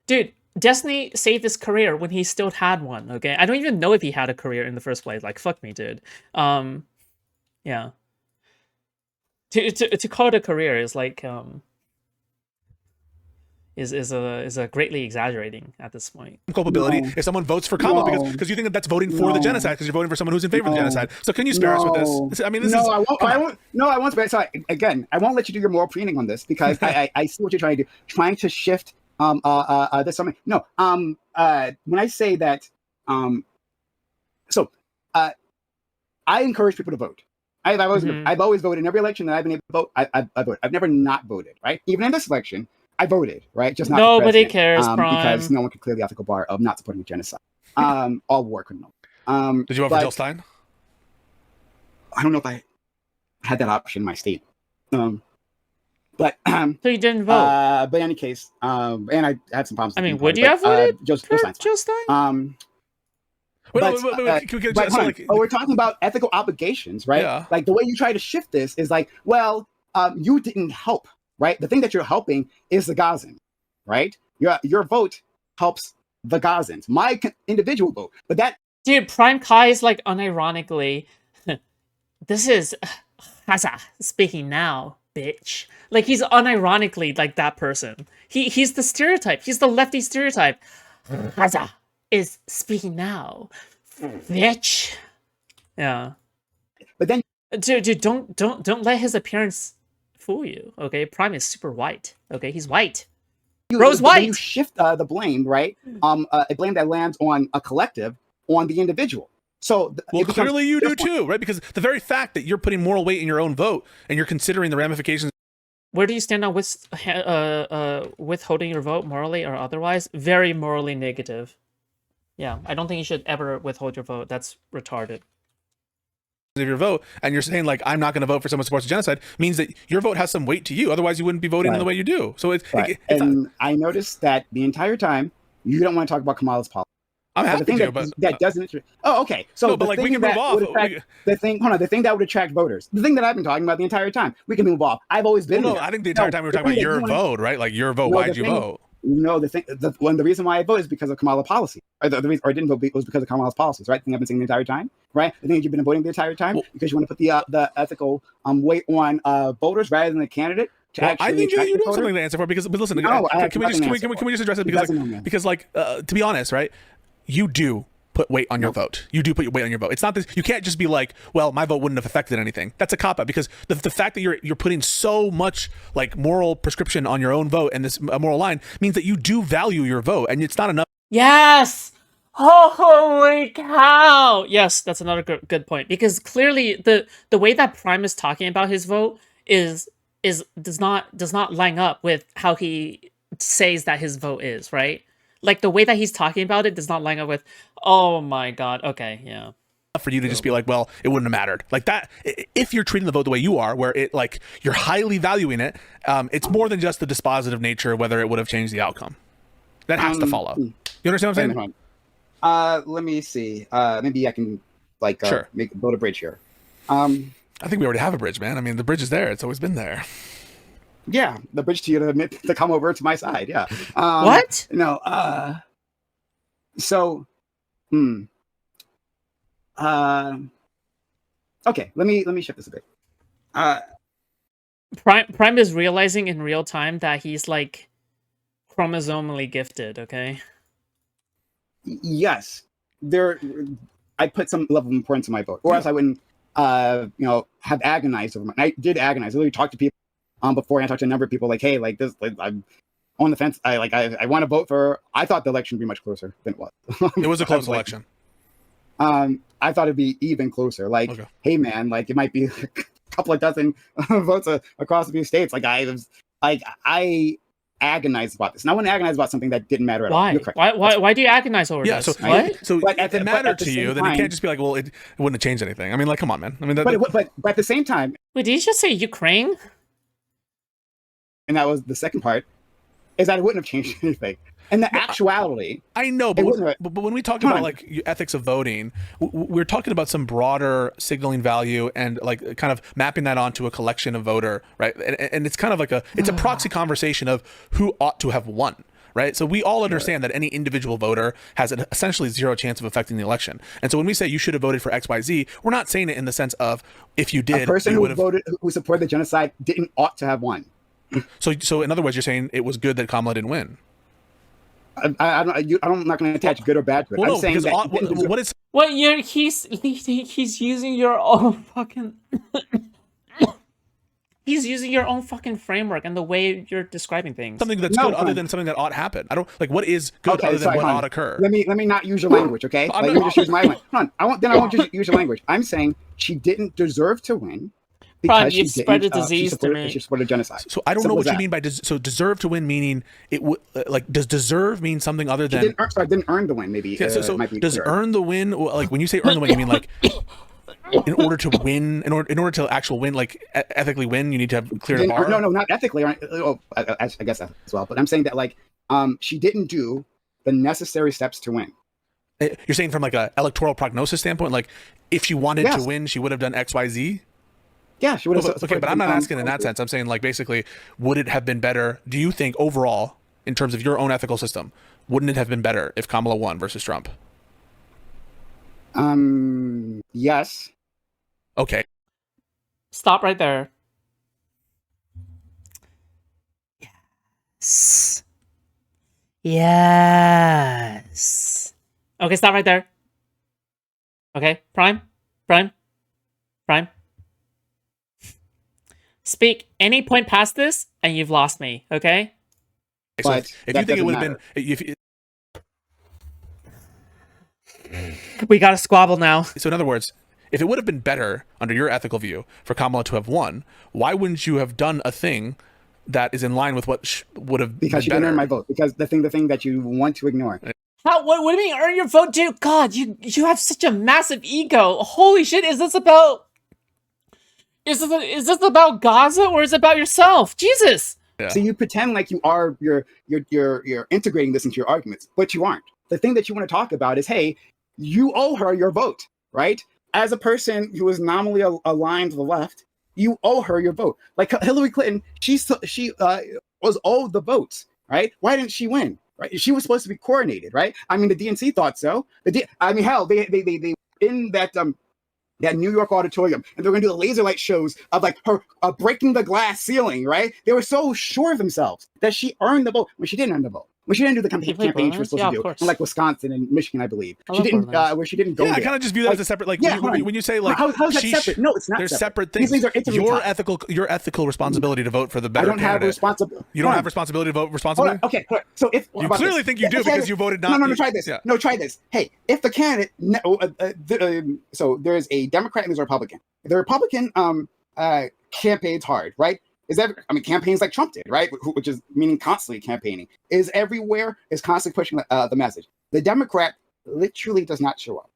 Dude, Destiny saved his career when he still had one, okay? I don't even know if he had a career in the first place. Like, fuck me, dude. Yeah. To call it a career is like, is a greatly exaggerating at this point. culpability if someone votes for Kamala because you think that that's voting for the genocide because you're voting for someone who's in favor of the genocide. So can you spare us with this? I mean, this is... I won't spare. So again, I won't let you do your moral preening on this because I see what you're trying to do, trying to shift this something. No, when I say that, I encourage people to vote. I've always voted in every election that I've been able to vote. I voted. I've never not voted. Right, even in this election. I voted, right? Just not nobody cares, because no one can clear the ethical bar of not supporting genocide. All war criminals. Did you vote for Jill Stein? I don't know if I had that option in my state. So you didn't vote. But in any case, and I had some problems. I mean, would you have voted Jill Stein? We're talking about ethical obligations, right? Yeah. Like the way you try to shift this is like, well, you didn't help. Right, the thing that you're helping is the Gazans, right? Your vote helps the Gazans. My individual vote, but that dude, PrimeCayes like unironically, this is Haza speaking now, bitch. Like he's unironically like that person. He's the stereotype. He's the lefty stereotype. Haza is speaking now, bitch. Yeah, but then dude, don't let his appearance fool you, okay? Prime is super white, okay? He's white. Bro's white. You shift the blame, right? A blame that lands on a collective, on the individual. So clearly you do too, right? Because the very fact that you're putting moral weight in your own vote and you're considering the ramifications. Where do you stand on withholding your vote, morally or otherwise? Very morally negative. Yeah, I don't think you should ever withhold your vote. That's retarded. Of your vote, and you're saying like I'm not going to vote for someone who supports genocide means that your vote has some weight to you. Otherwise, you wouldn't be voting in the way you do. So I noticed that the entire time you don't want to talk about Kamala's policy. I'm happy to, but that doesn't. Oh, okay. So no, but like we can move off. The thing that would attract voters. The thing that I've been talking about the entire time. We can move off. I've always been. I think the entire time we were talking about your vote, right? Like your vote. Why did you vote? No, the reason why I voted is because of Kamala policy. Or the reason I didn't vote was because of Kamala's policies, right? The thing I've been saying the entire time, right? The thing that you've been voting the entire time because you want to put the ethical weight on voters rather than the candidate. I think you do have something to answer for but listen, can we just address it because like to be honest, right? You do put weight on your vote. You do put weight on your vote. It's not this. You can't just be like, well, my vote wouldn't have affected anything. That's a cop out because the fact that you're putting so much like moral prescription on your own vote and this moral line means that you do value your vote, and it's not enough. Yes. Holy cow! Yes, that's another good point because clearly the way that Prime is talking about his vote does not line up with how he says that his vote is, right? Like the way that he's talking about it does not line up with, oh my god, okay, yeah. For you to just be like, well, it wouldn't have mattered. Like that, if you're treating the vote the way you are, where it like you're highly valuing it, it's more than just the dispositive nature of whether it would have changed the outcome. That has to follow. You understand what I'm saying? Let me see. Maybe I can sure. build a bridge here. I think we already have a bridge, man. I mean, the bridge is there. It's always been there. Yeah, the bridge to you to come over to my side. Yeah. What? No. Okay. Let me shift this a bit. Prime is realizing in real time that he's like chromosomally gifted. Okay. Yes, I put some level of importance in my vote, or else I wouldn't, have agonized over. I did agonize. I literally talked to people. Before I talked to a number of people, like, hey, like this, like, I'm on the fence. I want to vote for. I thought the election would be much closer than it was. It was a close election. I thought it'd be even closer. Like, Okay. hey man, like it might be a couple of dozen votes across a few states. Like I agonized about this, and I wouldn't agonize about something that didn't matter at all. Why? You're correct. Why do you agonize over Yeah, this? so What? so But if it mattered to you, then it time, can't just be like, well, it wouldn't have changed anything. I mean, like, come on, man. I mean, but at the same time, Wait, did you just say Ukraine? and that was the second part, is that it wouldn't have changed anything. And the actuality, I know, it wouldn't have- but when we talk Come about on. like ethics of voting, we're talking about some broader signaling value and like kind of mapping that onto a collection of voter, right? And it's kind of like it's a proxy conversation of who ought to have won. Right. So we all understand that any individual voter has an essentially zero chance of affecting the election. And so when we say you should have voted for XYZ, we're not saying it in the sense of if you did, a person you who would have voted, who supported the genocide, didn't ought to have won. So in other words, you're saying it was good that Kamala didn't win. I'm not going to attach good or bad to it. Well, I'm no, saying because that he didn't deserve- what is What? He's using your own fucking. He's using your own fucking framework and the way you're describing things. something that's No, good other fine. than something that ought happen? I don't like what is good Okay, other than sorry, what hold on. ought occur. Let me not use your language, okay? I'm Like, not- let me just use my language. Hold on. I won't use your language. I'm saying she didn't deserve to win Prime, because she you've spread didn't. a disease to me. She supported genocide. So I don't know Simple what as you that. mean by so deserve to win, meaning it would like does deserve mean something other She than didn't earn the win. Maybe. yeah, so it might be does clearer. earn the win like when you say earn the win, you mean like in order to win, in order to actual win, like ethically win, you need to have cleared a bar. No, not ethically. I guess that as well. But I'm saying that like she didn't do the necessary steps to win. You're saying from like a electoral prognosis standpoint, like if she wanted to Yes. win, she would have done X, Y, Z. Yeah, she would have. Okay, but I'm not asking in that sense. I'm saying like basically, would it have been better? Do you think overall, in terms of your own ethical system, wouldn't it have been better if Kamala won versus Trump? Yes. Okay. Stop right there. Yes. Yes. Okay, stop right there. Okay, Prime. Speak any point past this, and you've lost me. Okay. So But if you that think it doesn't would have been, matter. We got to squabble now. so in other words, if it would have been better under your ethical view for Kamala to have won, why wouldn't you have done a thing that is in line with what would have Because she been didn't better? earn my vote. Because the thing that you want to ignore. How? What do you mean earn your vote, dude? God, you have such a massive ego. Holy shit! Is this about? Is this about Gaza or is it about yourself? Jesus. Yeah. So you pretend like you are you're integrating this into your arguments, but you aren't. The thing that you want to talk about is, hey, you owe her your vote, right? As a person who is nominally aligned to the left, you owe her your vote. Like Hillary Clinton, she was owed the votes, right? Why didn't she win? Right? She was supposed to be coronated, right? I mean, the DNC thought so. I mean, hell, they in that New York auditorium, and they're gonna do the laser light shows of like her breaking the glass ceiling, right? They were so sure of themselves that she earned the vote when she didn't earn the vote. When she didn't do the You play campaign she was Borderlands? supposed Yeah, to of do, course. in like Wisconsin and Michigan, I believe. I She love didn't, Borderlands. where she didn't go Yeah, I there. kind of just view that Like, as a separate. Like yeah, when you say like, how's that she separate? No, it's not. There's separate things. These things are interlinked. Your ethical responsibility to vote for the I better don't have a candidate. responsibility. You don't have responsibility to vote responsibly. Okay, so if You clearly think you do because you voted not. No, try this. Yeah. No, try this. Hey, if the candidate, so there's a Democrat and there's a Republican. The Republican campaigns hard, right? Campaigns like Trump did, right? Which is meaning constantly campaigning, is everywhere, is constantly pushing the message. The Democrat literally does not show up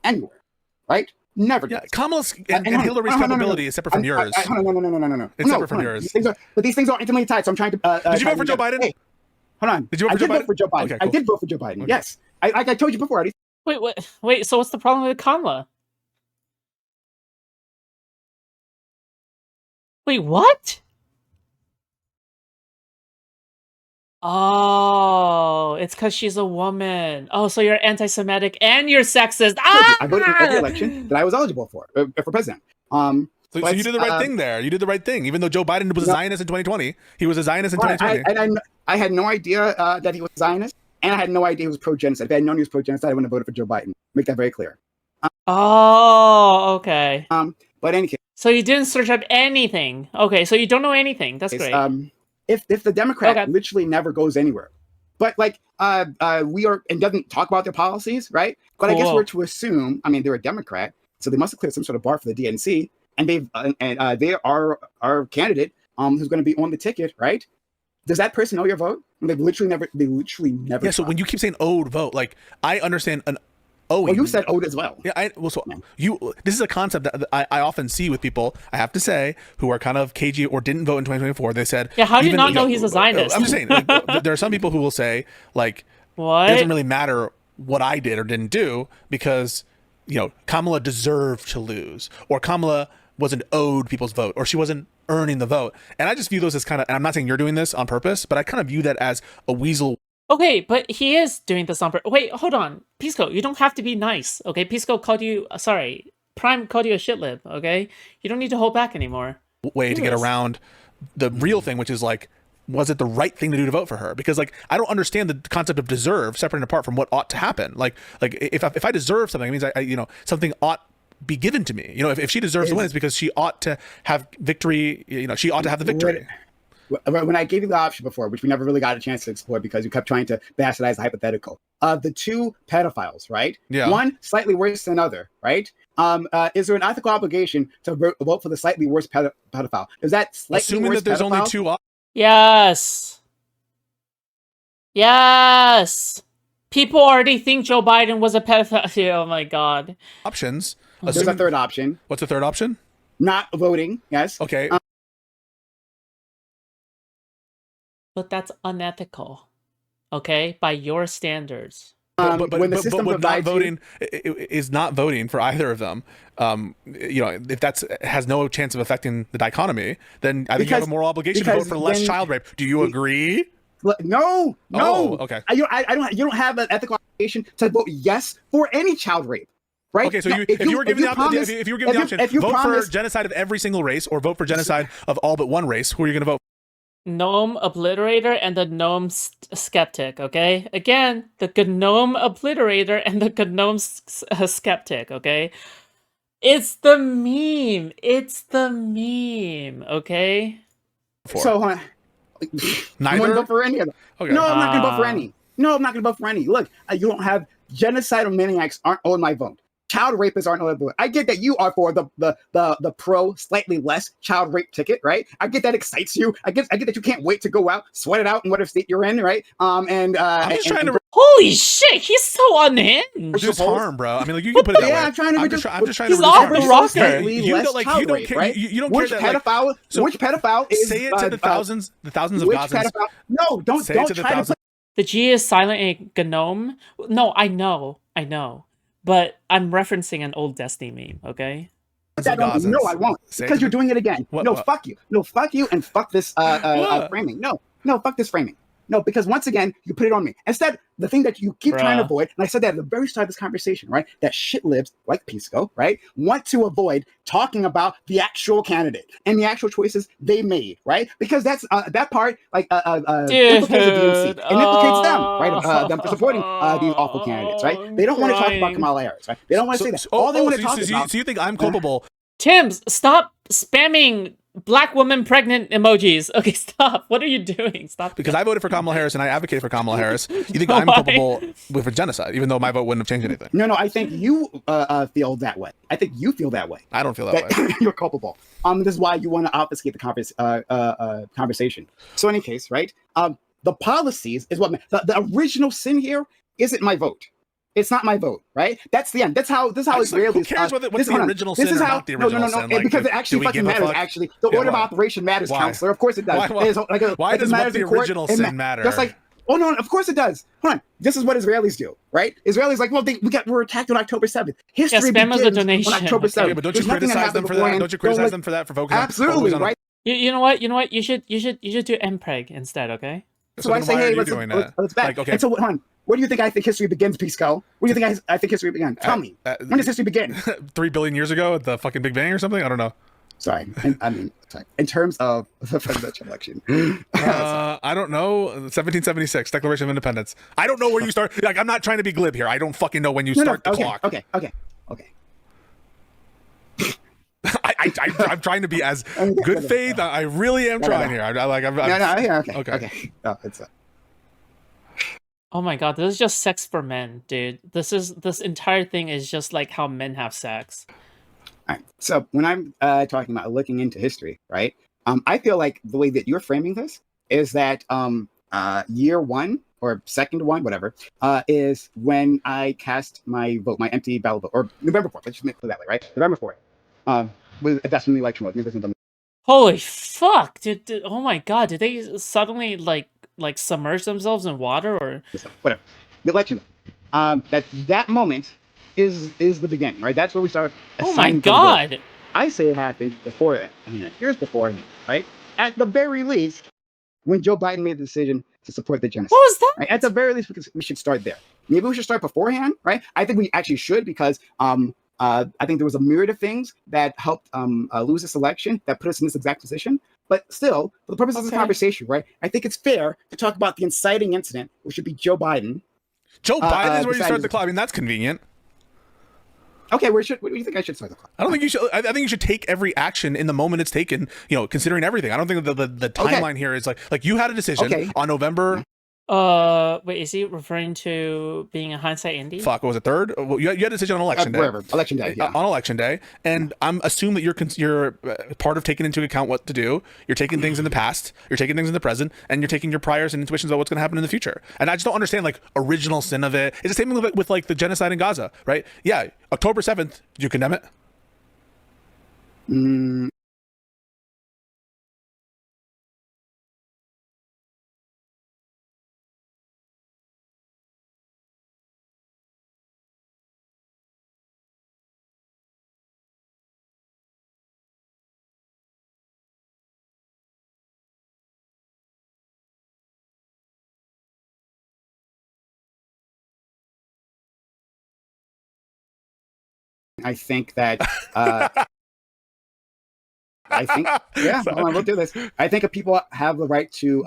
anywhere, right? Never. Yeah, does. Kamala's and Hillary's capability is separate from yours. No. It's separate from yours. But these things are intimately tied. So I'm trying to. Did you vote for Joe Biden? Hey, hold on. Did you vote for Joe Biden? vote for Joe Biden. Okay, I cool. did vote for Joe Biden. Okay. Yes, I told you before. Already. Wait. So what's the problem with Kamala? Wait, what? Oh, it's because she's a woman. Oh, so you're anti-Semitic and you're sexist. I voted in every election that I was eligible for president. So But, you did the right thing there. You did the right thing. Even though Joe Biden was a Zionist in 2020, he was a Zionist in 2020. I had no idea that he was a Zionist, and I had no idea he was pro-genocide. If I had known he was pro-genocide, I wouldn't have voted for Joe Biden. Make that very clear. Oh, okay. But in any case, So you didn't search up anything. Okay, so you don't know anything. That's great. if the Democrat Okay. literally never goes anywhere, but like we are, and doesn't talk about their policies, right? But I guess we're to assume, I mean, they're a Democrat, so they must have cleared some sort of bar for the DNC, and they are our candidate who's going to be on the ticket, right? Does that person know your vote? They've literally never. Yeah. So when you keep saying owed vote, like I understand an owing. Well, you said owed as well. Yeah. This is a concept that I often see with people, I have to say, who are kind of cagey or didn't vote in 2024. They said, yeah, how do you not know he's a Zionist? I'm just saying, like, there are some people who will say, like, what? It doesn't really matter what I did or didn't do because, Kamala deserved to lose, or Kamala wasn't owed people's vote, or she wasn't earning the vote. And I just view those as kind of, and I'm not saying you're doing this on purpose, but I kind of view that as a weasel. Okay, but he is doing this on purpose. Wait, hold on. Pisco, you don't have to be nice, okay? Pisco called you, Prime called you a shitlib, okay? You don't need to hold back anymore. Way to get around the real thing, which is like, was it the right thing to do to vote for her? Because like, I don't understand the concept of deserve separate and apart from what ought to happen. Like if I deserve something, it means I something ought be given to me. If she deserves to win, it's because she ought to have victory. She ought to have the victory. When I gave you the option before, which we never really got a chance to explore because you kept trying to bastardize the hypothetical, the two pedophiles, right? Yeah. One slightly worse than other, right? Is there an ethical obligation to vote for the slightly worse pedophile? Is that slightly assuming worse that there's pedophile? only two Yes. Yes. People already think Joe Biden was a pedophile. Oh my God. options? There's a third option. What's the third option? Not voting. Yes. Okay. But that's unethical. Okay? By your standards. When the system not divides voting is not voting for either of them. If that's has no chance of affecting the dichotomy, then I think you have a moral obligation to vote for less child rape. Do you agree? No. Oh, okay. I don't. You don't have an ethical obligation to vote yes for any child rape. Right? Okay, so No, if you were given the option, vote for genocide of every single race or vote for genocide of all but one race, who are you going to vote? Gnome Obliterator and the Gnome Skeptic, okay? Again, the Gnome Obliterator and the Gnome Skeptic, okay? It's the meme. It's the meme, okay? So, Neither? I'm going to vote for any of them. Okay. No, I'm not going to vote for any. No, I'm not going to vote for any. Look, you don't have genocidal maniacs aren't on my vote. Child rapists aren't on my vote. I get that you are for the pro slightly less child rape ticket, right? I get that excites you. I get that you can't wait to go out, sweat it out in whatever state you're in, right? I'm just trying to holy shit, he's so unhinged. reduce harm, bro. I mean, like you can put it that way. Yeah, I'm trying to reduce. I'm just trying He's to reduce off the harm. roster. You don't care. Right? You don't Which care that pedophile? like, so which pedophile is? say it to the thousands of which Gazans. pedophile? No, don't Say it to the try to thousands. The G is silent in Gnome. No, I know. But I'm referencing an old Destiny meme, okay? No, I won't. Because you're doing it again. Fuck you. No, fuck you, and fuck this framing. No, fuck this framing. No, because once again, you put it on me. Instead, the thing that you keep trying to avoid, and I said that at the very start of this conversation, right? That shit libs like Pisco, right? Want to avoid talking about the actual candidate and the actual choices they made, right? Because that's that part, like, implicates the DNC and implicates them, right? Them for supporting these awful candidates, right? They don't want to talk about Kamala Harris, right? They don't want to say that. All they want to talk about. So you think I'm culpable? Tims, stop spamming black woman pregnant emojis. Okay, stop. What are you doing? Stop. Because I voted for Kamala Harris and I advocated for Kamala Harris. You think I'm culpable with genocide, even though my vote wouldn't have changed anything? No, I think you feel that way. I think you feel that way. I don't feel that way. You're culpable. This is why you want to obfuscate the conversation. So in any case, right? The policies is what the original sin here isn't my vote. It's not my vote, right? That's the end. That's how Israelis. Who cares what's the original sin or not the original sin? No, because it actually fucking matters. Actually, the order of operation matters, counselor. Of course it does. Why does what the original sin matter? Just like, oh no, of course it does. Hold on. This is what Israelis do, right? Israelis like, well, we were attacked on October 7th. History begins on October 7th. Yeah, but don't you criticize them for that? Don't you criticize them for that? For focusing absolutely right. You know what? You should do MPreg instead, okay? So I say, hey, let's back. Okay. And so, hold on. Where do you think I think history begins, Pisco? Where do you think I think history began? Tell me. When does history begin? 3 billion years ago at the fucking Big Bang or something? I don't know. Sorry. In terms of the presidential election. I don't know. 1776, Declaration of Independence. I don't know where you start. Like, I'm not trying to be glib here. I don't fucking know when you start the clock. Okay. I'm trying to be as good faith. I really am trying here. Okay. No, it's Oh my god, this is just sex for men, dude. This entire thing is just like how men have sex. All right. So when I'm talking about looking into history, right? I feel like the way that you're framing this is that year one or second one, whatever, is when I cast my vote, my empty ballot vote, or November 4th. Let's just make it that way, right? November 4th. That's when the election was. Holy fuck, dude, oh my god, did they suddenly like submerge themselves in water or Whatever. The election. That moment is the beginning, right? That's where we start oh my assigning for the vote. god. I say it happened before that. I mean, years before, right? At the very least, when Joe Biden made the decision to support the What genocide. was Right? At the that? very least, we should start there. Maybe we should start beforehand, right? I think we actually should because I think there was a myriad of things that helped lose this election that put us in this exact position. But still, for the purpose of this Okay. conversation, right? I think it's fair to talk about the inciting incident, which should be Joe Biden. Joe Biden is where you start decided- the clock. I mean, that's convenient. Okay, where do you think I should start the clock? I don't think you should. I think you should take every action in the moment it's taken. You know, considering everything. I don't think the timeline here is like you had a decision on November. Wait, is he referring to being a hindsight indie? Fuck, what was it, third? Well, you had a decision on election day. Wherever, election day, yeah. On election day, and I'm assuming that you're part of taking into account what to do. You're taking things in the past, you're taking things in the present, and you're taking your priors and intuitions about what's going to happen in the future. And I just don't understand like original sin of it. It's the same thing with like the genocide in Gaza, right? Yeah, October 7th. Did you condemn it? I think that yeah, hold on, we'll do this. I think people have the right to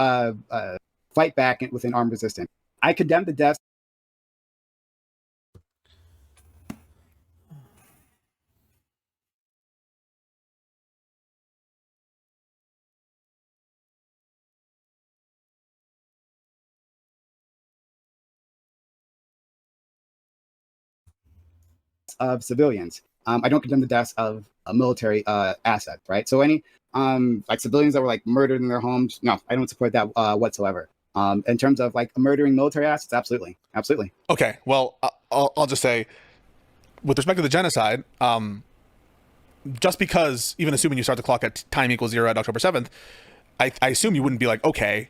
fight back within armed resistance. I condemn the deaths of civilians. I don't condemn the deaths of military assets, right? So any like civilians that were like murdered in their homes, no, I don't support that whatsoever. In terms of like murdering military assets, absolutely. Okay, well, I'll just say, with respect to the genocide, just because, even assuming you start the clock at time equals 0 at October 7th, I assume you wouldn't be like, okay,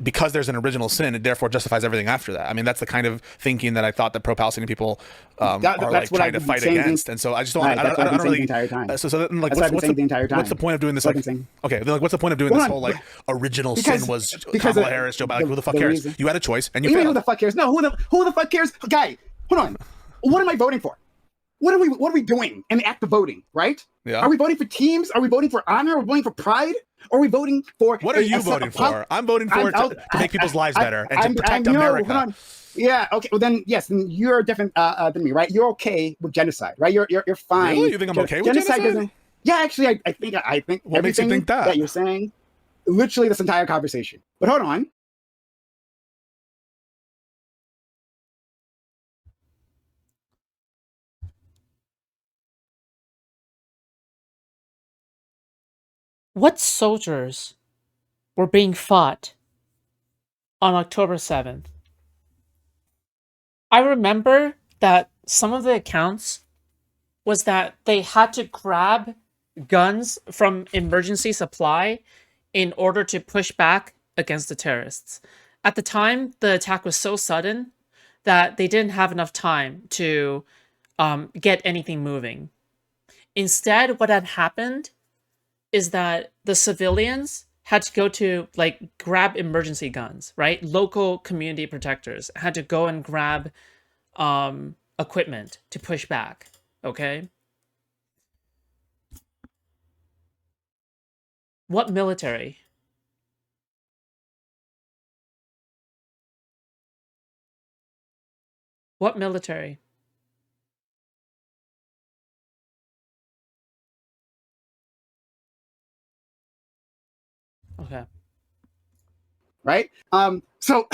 because there's an original sin, it therefore justifies everything after that. I mean, that's the kind of thinking that I thought that pro-Palestinian people are like trying to fight against. And so I just don't, I don't really. The entire time. So then, like, what's the entire time? What's the point of doing this? Like, okay, then, like, what's the point of doing this whole like original sin was Kamala Harris, Joe Biden? Like, who the fuck cares? You had a choice and you failed. Who the fuck cares? No, who the fuck cares? Guy, hold on. What am I voting for? What are we doing in the act of voting, right? Yeah. Are we voting for teams? Are we voting for honor? Are we voting for pride? Or are we voting for... What are you voting for? I'm voting for to make people's lives better and to protect America. Hold on. Yeah, okay. Well, then, yes, then you're different than me, right? You're okay with genocide, right? You're fine. Really? You think I'm okay with genocide? Yeah, actually, I think what makes you think that you're saying, literally this entire conversation. But hold on. What soldiers were being fought on October 7th? I remember that some of the accounts was that they had to grab guns from emergency supply in order to push back against the terrorists. At the time, the attack was so sudden that they didn't have enough time to get anything moving. Instead, what had happened is that the civilians had to go to like grab emergency guns, right? Local community protectors had to go and grab equipment to push back. Okay. What military? What military? Okay. Right? So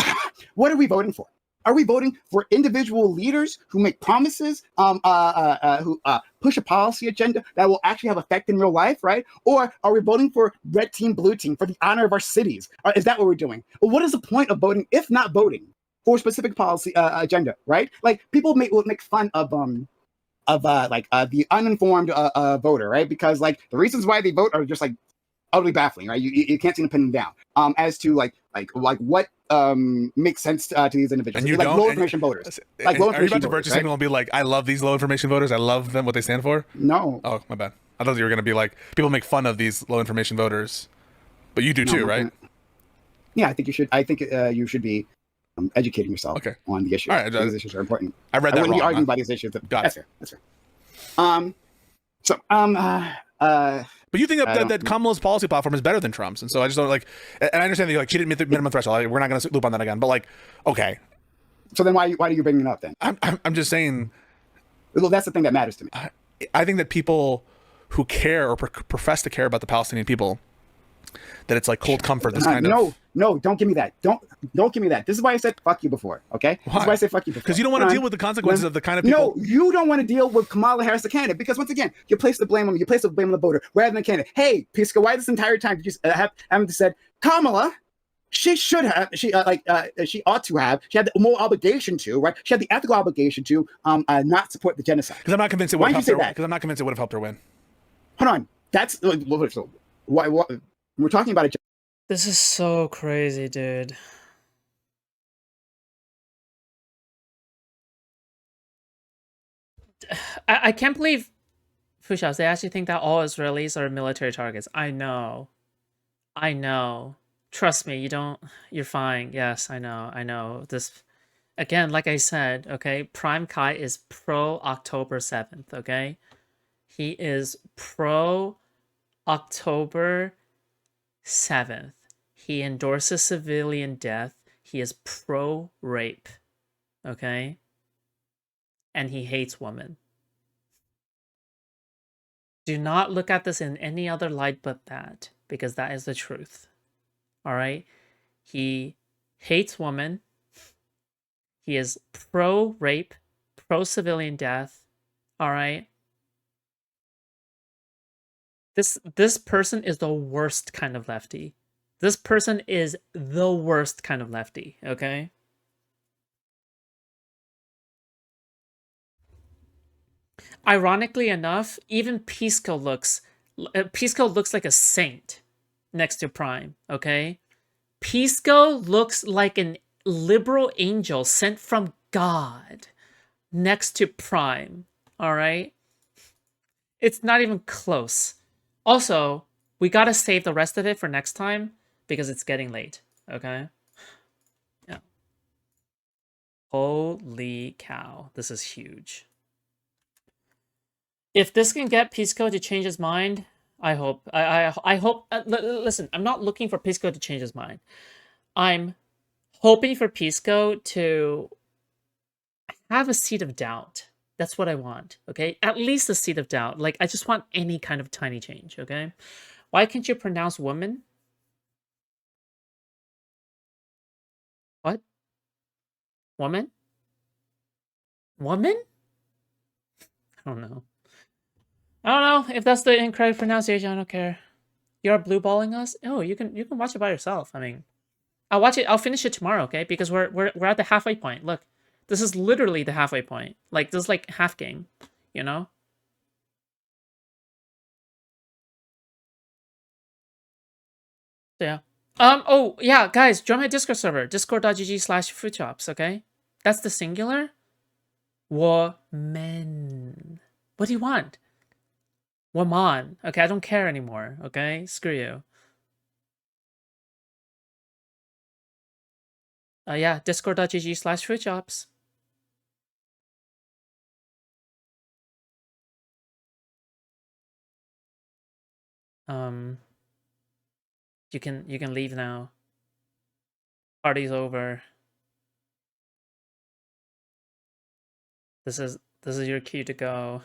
what are we voting for? Are we voting for individual leaders who make promises, who push a policy agenda that will actually have effect in real life, right? Or are we voting for red team, blue team for the honor of our cities? Is that what we're doing? Well, what is the point of voting if not voting for a specific policy agenda, right? Like people will make fun of the uninformed voter, right? Because like the reasons why they vote are just like utterly baffling, right? You can't seem to pin them down as to like what makes sense to these individuals. And you like don't, low information voters. Like low are you information about to voters, virtue right? signal and be like, I love these low information voters. I love them, what they stand for? No. Oh, my bad. I thought you were going to be like, people make fun of these low information voters. But you do too, right? Yeah, I think you should. I think you should be educating yourself on the issues. All right, these issues are important. I read that wrong. When you argue about these issues, that's fair. That's fair. But you think that Kamala's policy platform is better than Trump's, and so I just don't like. And I understand that you like she didn't meet the minimum threshold. We're not going to loop on that again. But like, okay. So then why do you bring it up then? I'm just saying. Well, that's the thing that matters to me. I think that people who care or profess to care about the Palestinian people, that it's like cold comfort. This kind of no, don't give me that. Don't give me that. This is why I said fuck you before. Okay, why? This is why I said fuck you before. Because you don't want to deal with the consequences of the kind of people. No, you don't want to deal with Kamala Harris, the candidate, because once again, you place the blame on me. You place the blame on the voter rather than the candidate. Hey, Pisco, why this entire time did you haven't said Kamala? She should have. She ought to have. She had the moral obligation to, right? She had the ethical obligation to not support the genocide. Because I'm not convinced it would have helped her. Because I'm not convinced it would have helped her win. Hold on. That's why we're talking about it. This is so crazy, dude. I can't believe Foodshops, they actually think that all Israelis are military targets. I know. Trust me, you're fine. Yes, I know. This, again, like I said, okay, PrimeCayes is pro October 7th, okay? He is pro October 7th. He endorses civilian death. He is pro-rape, okay? And he hates women. Do not look at this in any other light but that, because that is the truth. All right? He hates women. He is pro-rape, pro-civilian death. All right? This person is the worst kind of lefty. This person is the worst kind of lefty, okay? Ironically enough, even Pisco looks like a saint next to Prime, okay? Pisco looks like an liberal angel sent from God next to Prime, all right? It's not even close. Also, we gotta save the rest of it for next time because it's getting late, okay? Yeah. Holy cow, this is huge. If this can get Pisco to change his mind, I hope. I hope. Listen, I'm not looking for Pisco to change his mind. I'm hoping for Pisco to have a seed of doubt. That's what I want, okay? At least a seed of doubt. Like, I just want any kind of tiny change, okay? Why can't you pronounce woman? What? Woman? Woman? I don't know. I don't know if that's the incorrect pronunciation. I don't care. You're blue balling us? Oh, you can watch it by yourself. I mean, I'll watch it. I'll finish it tomorrow, okay? Because we're at the halfway point. Look, this is literally the halfway point. Like, this is like half game, you know? So, yeah. Oh, yeah, guys, join my Discord server. Discord.gg/Foodshops, okay? That's the singular. Woman. What do you want? Woman. Okay, I don't care anymore, okay? Screw you. Yeah, discord.gg/Foodshops. You can leave now. Party's over. This is your cue to go.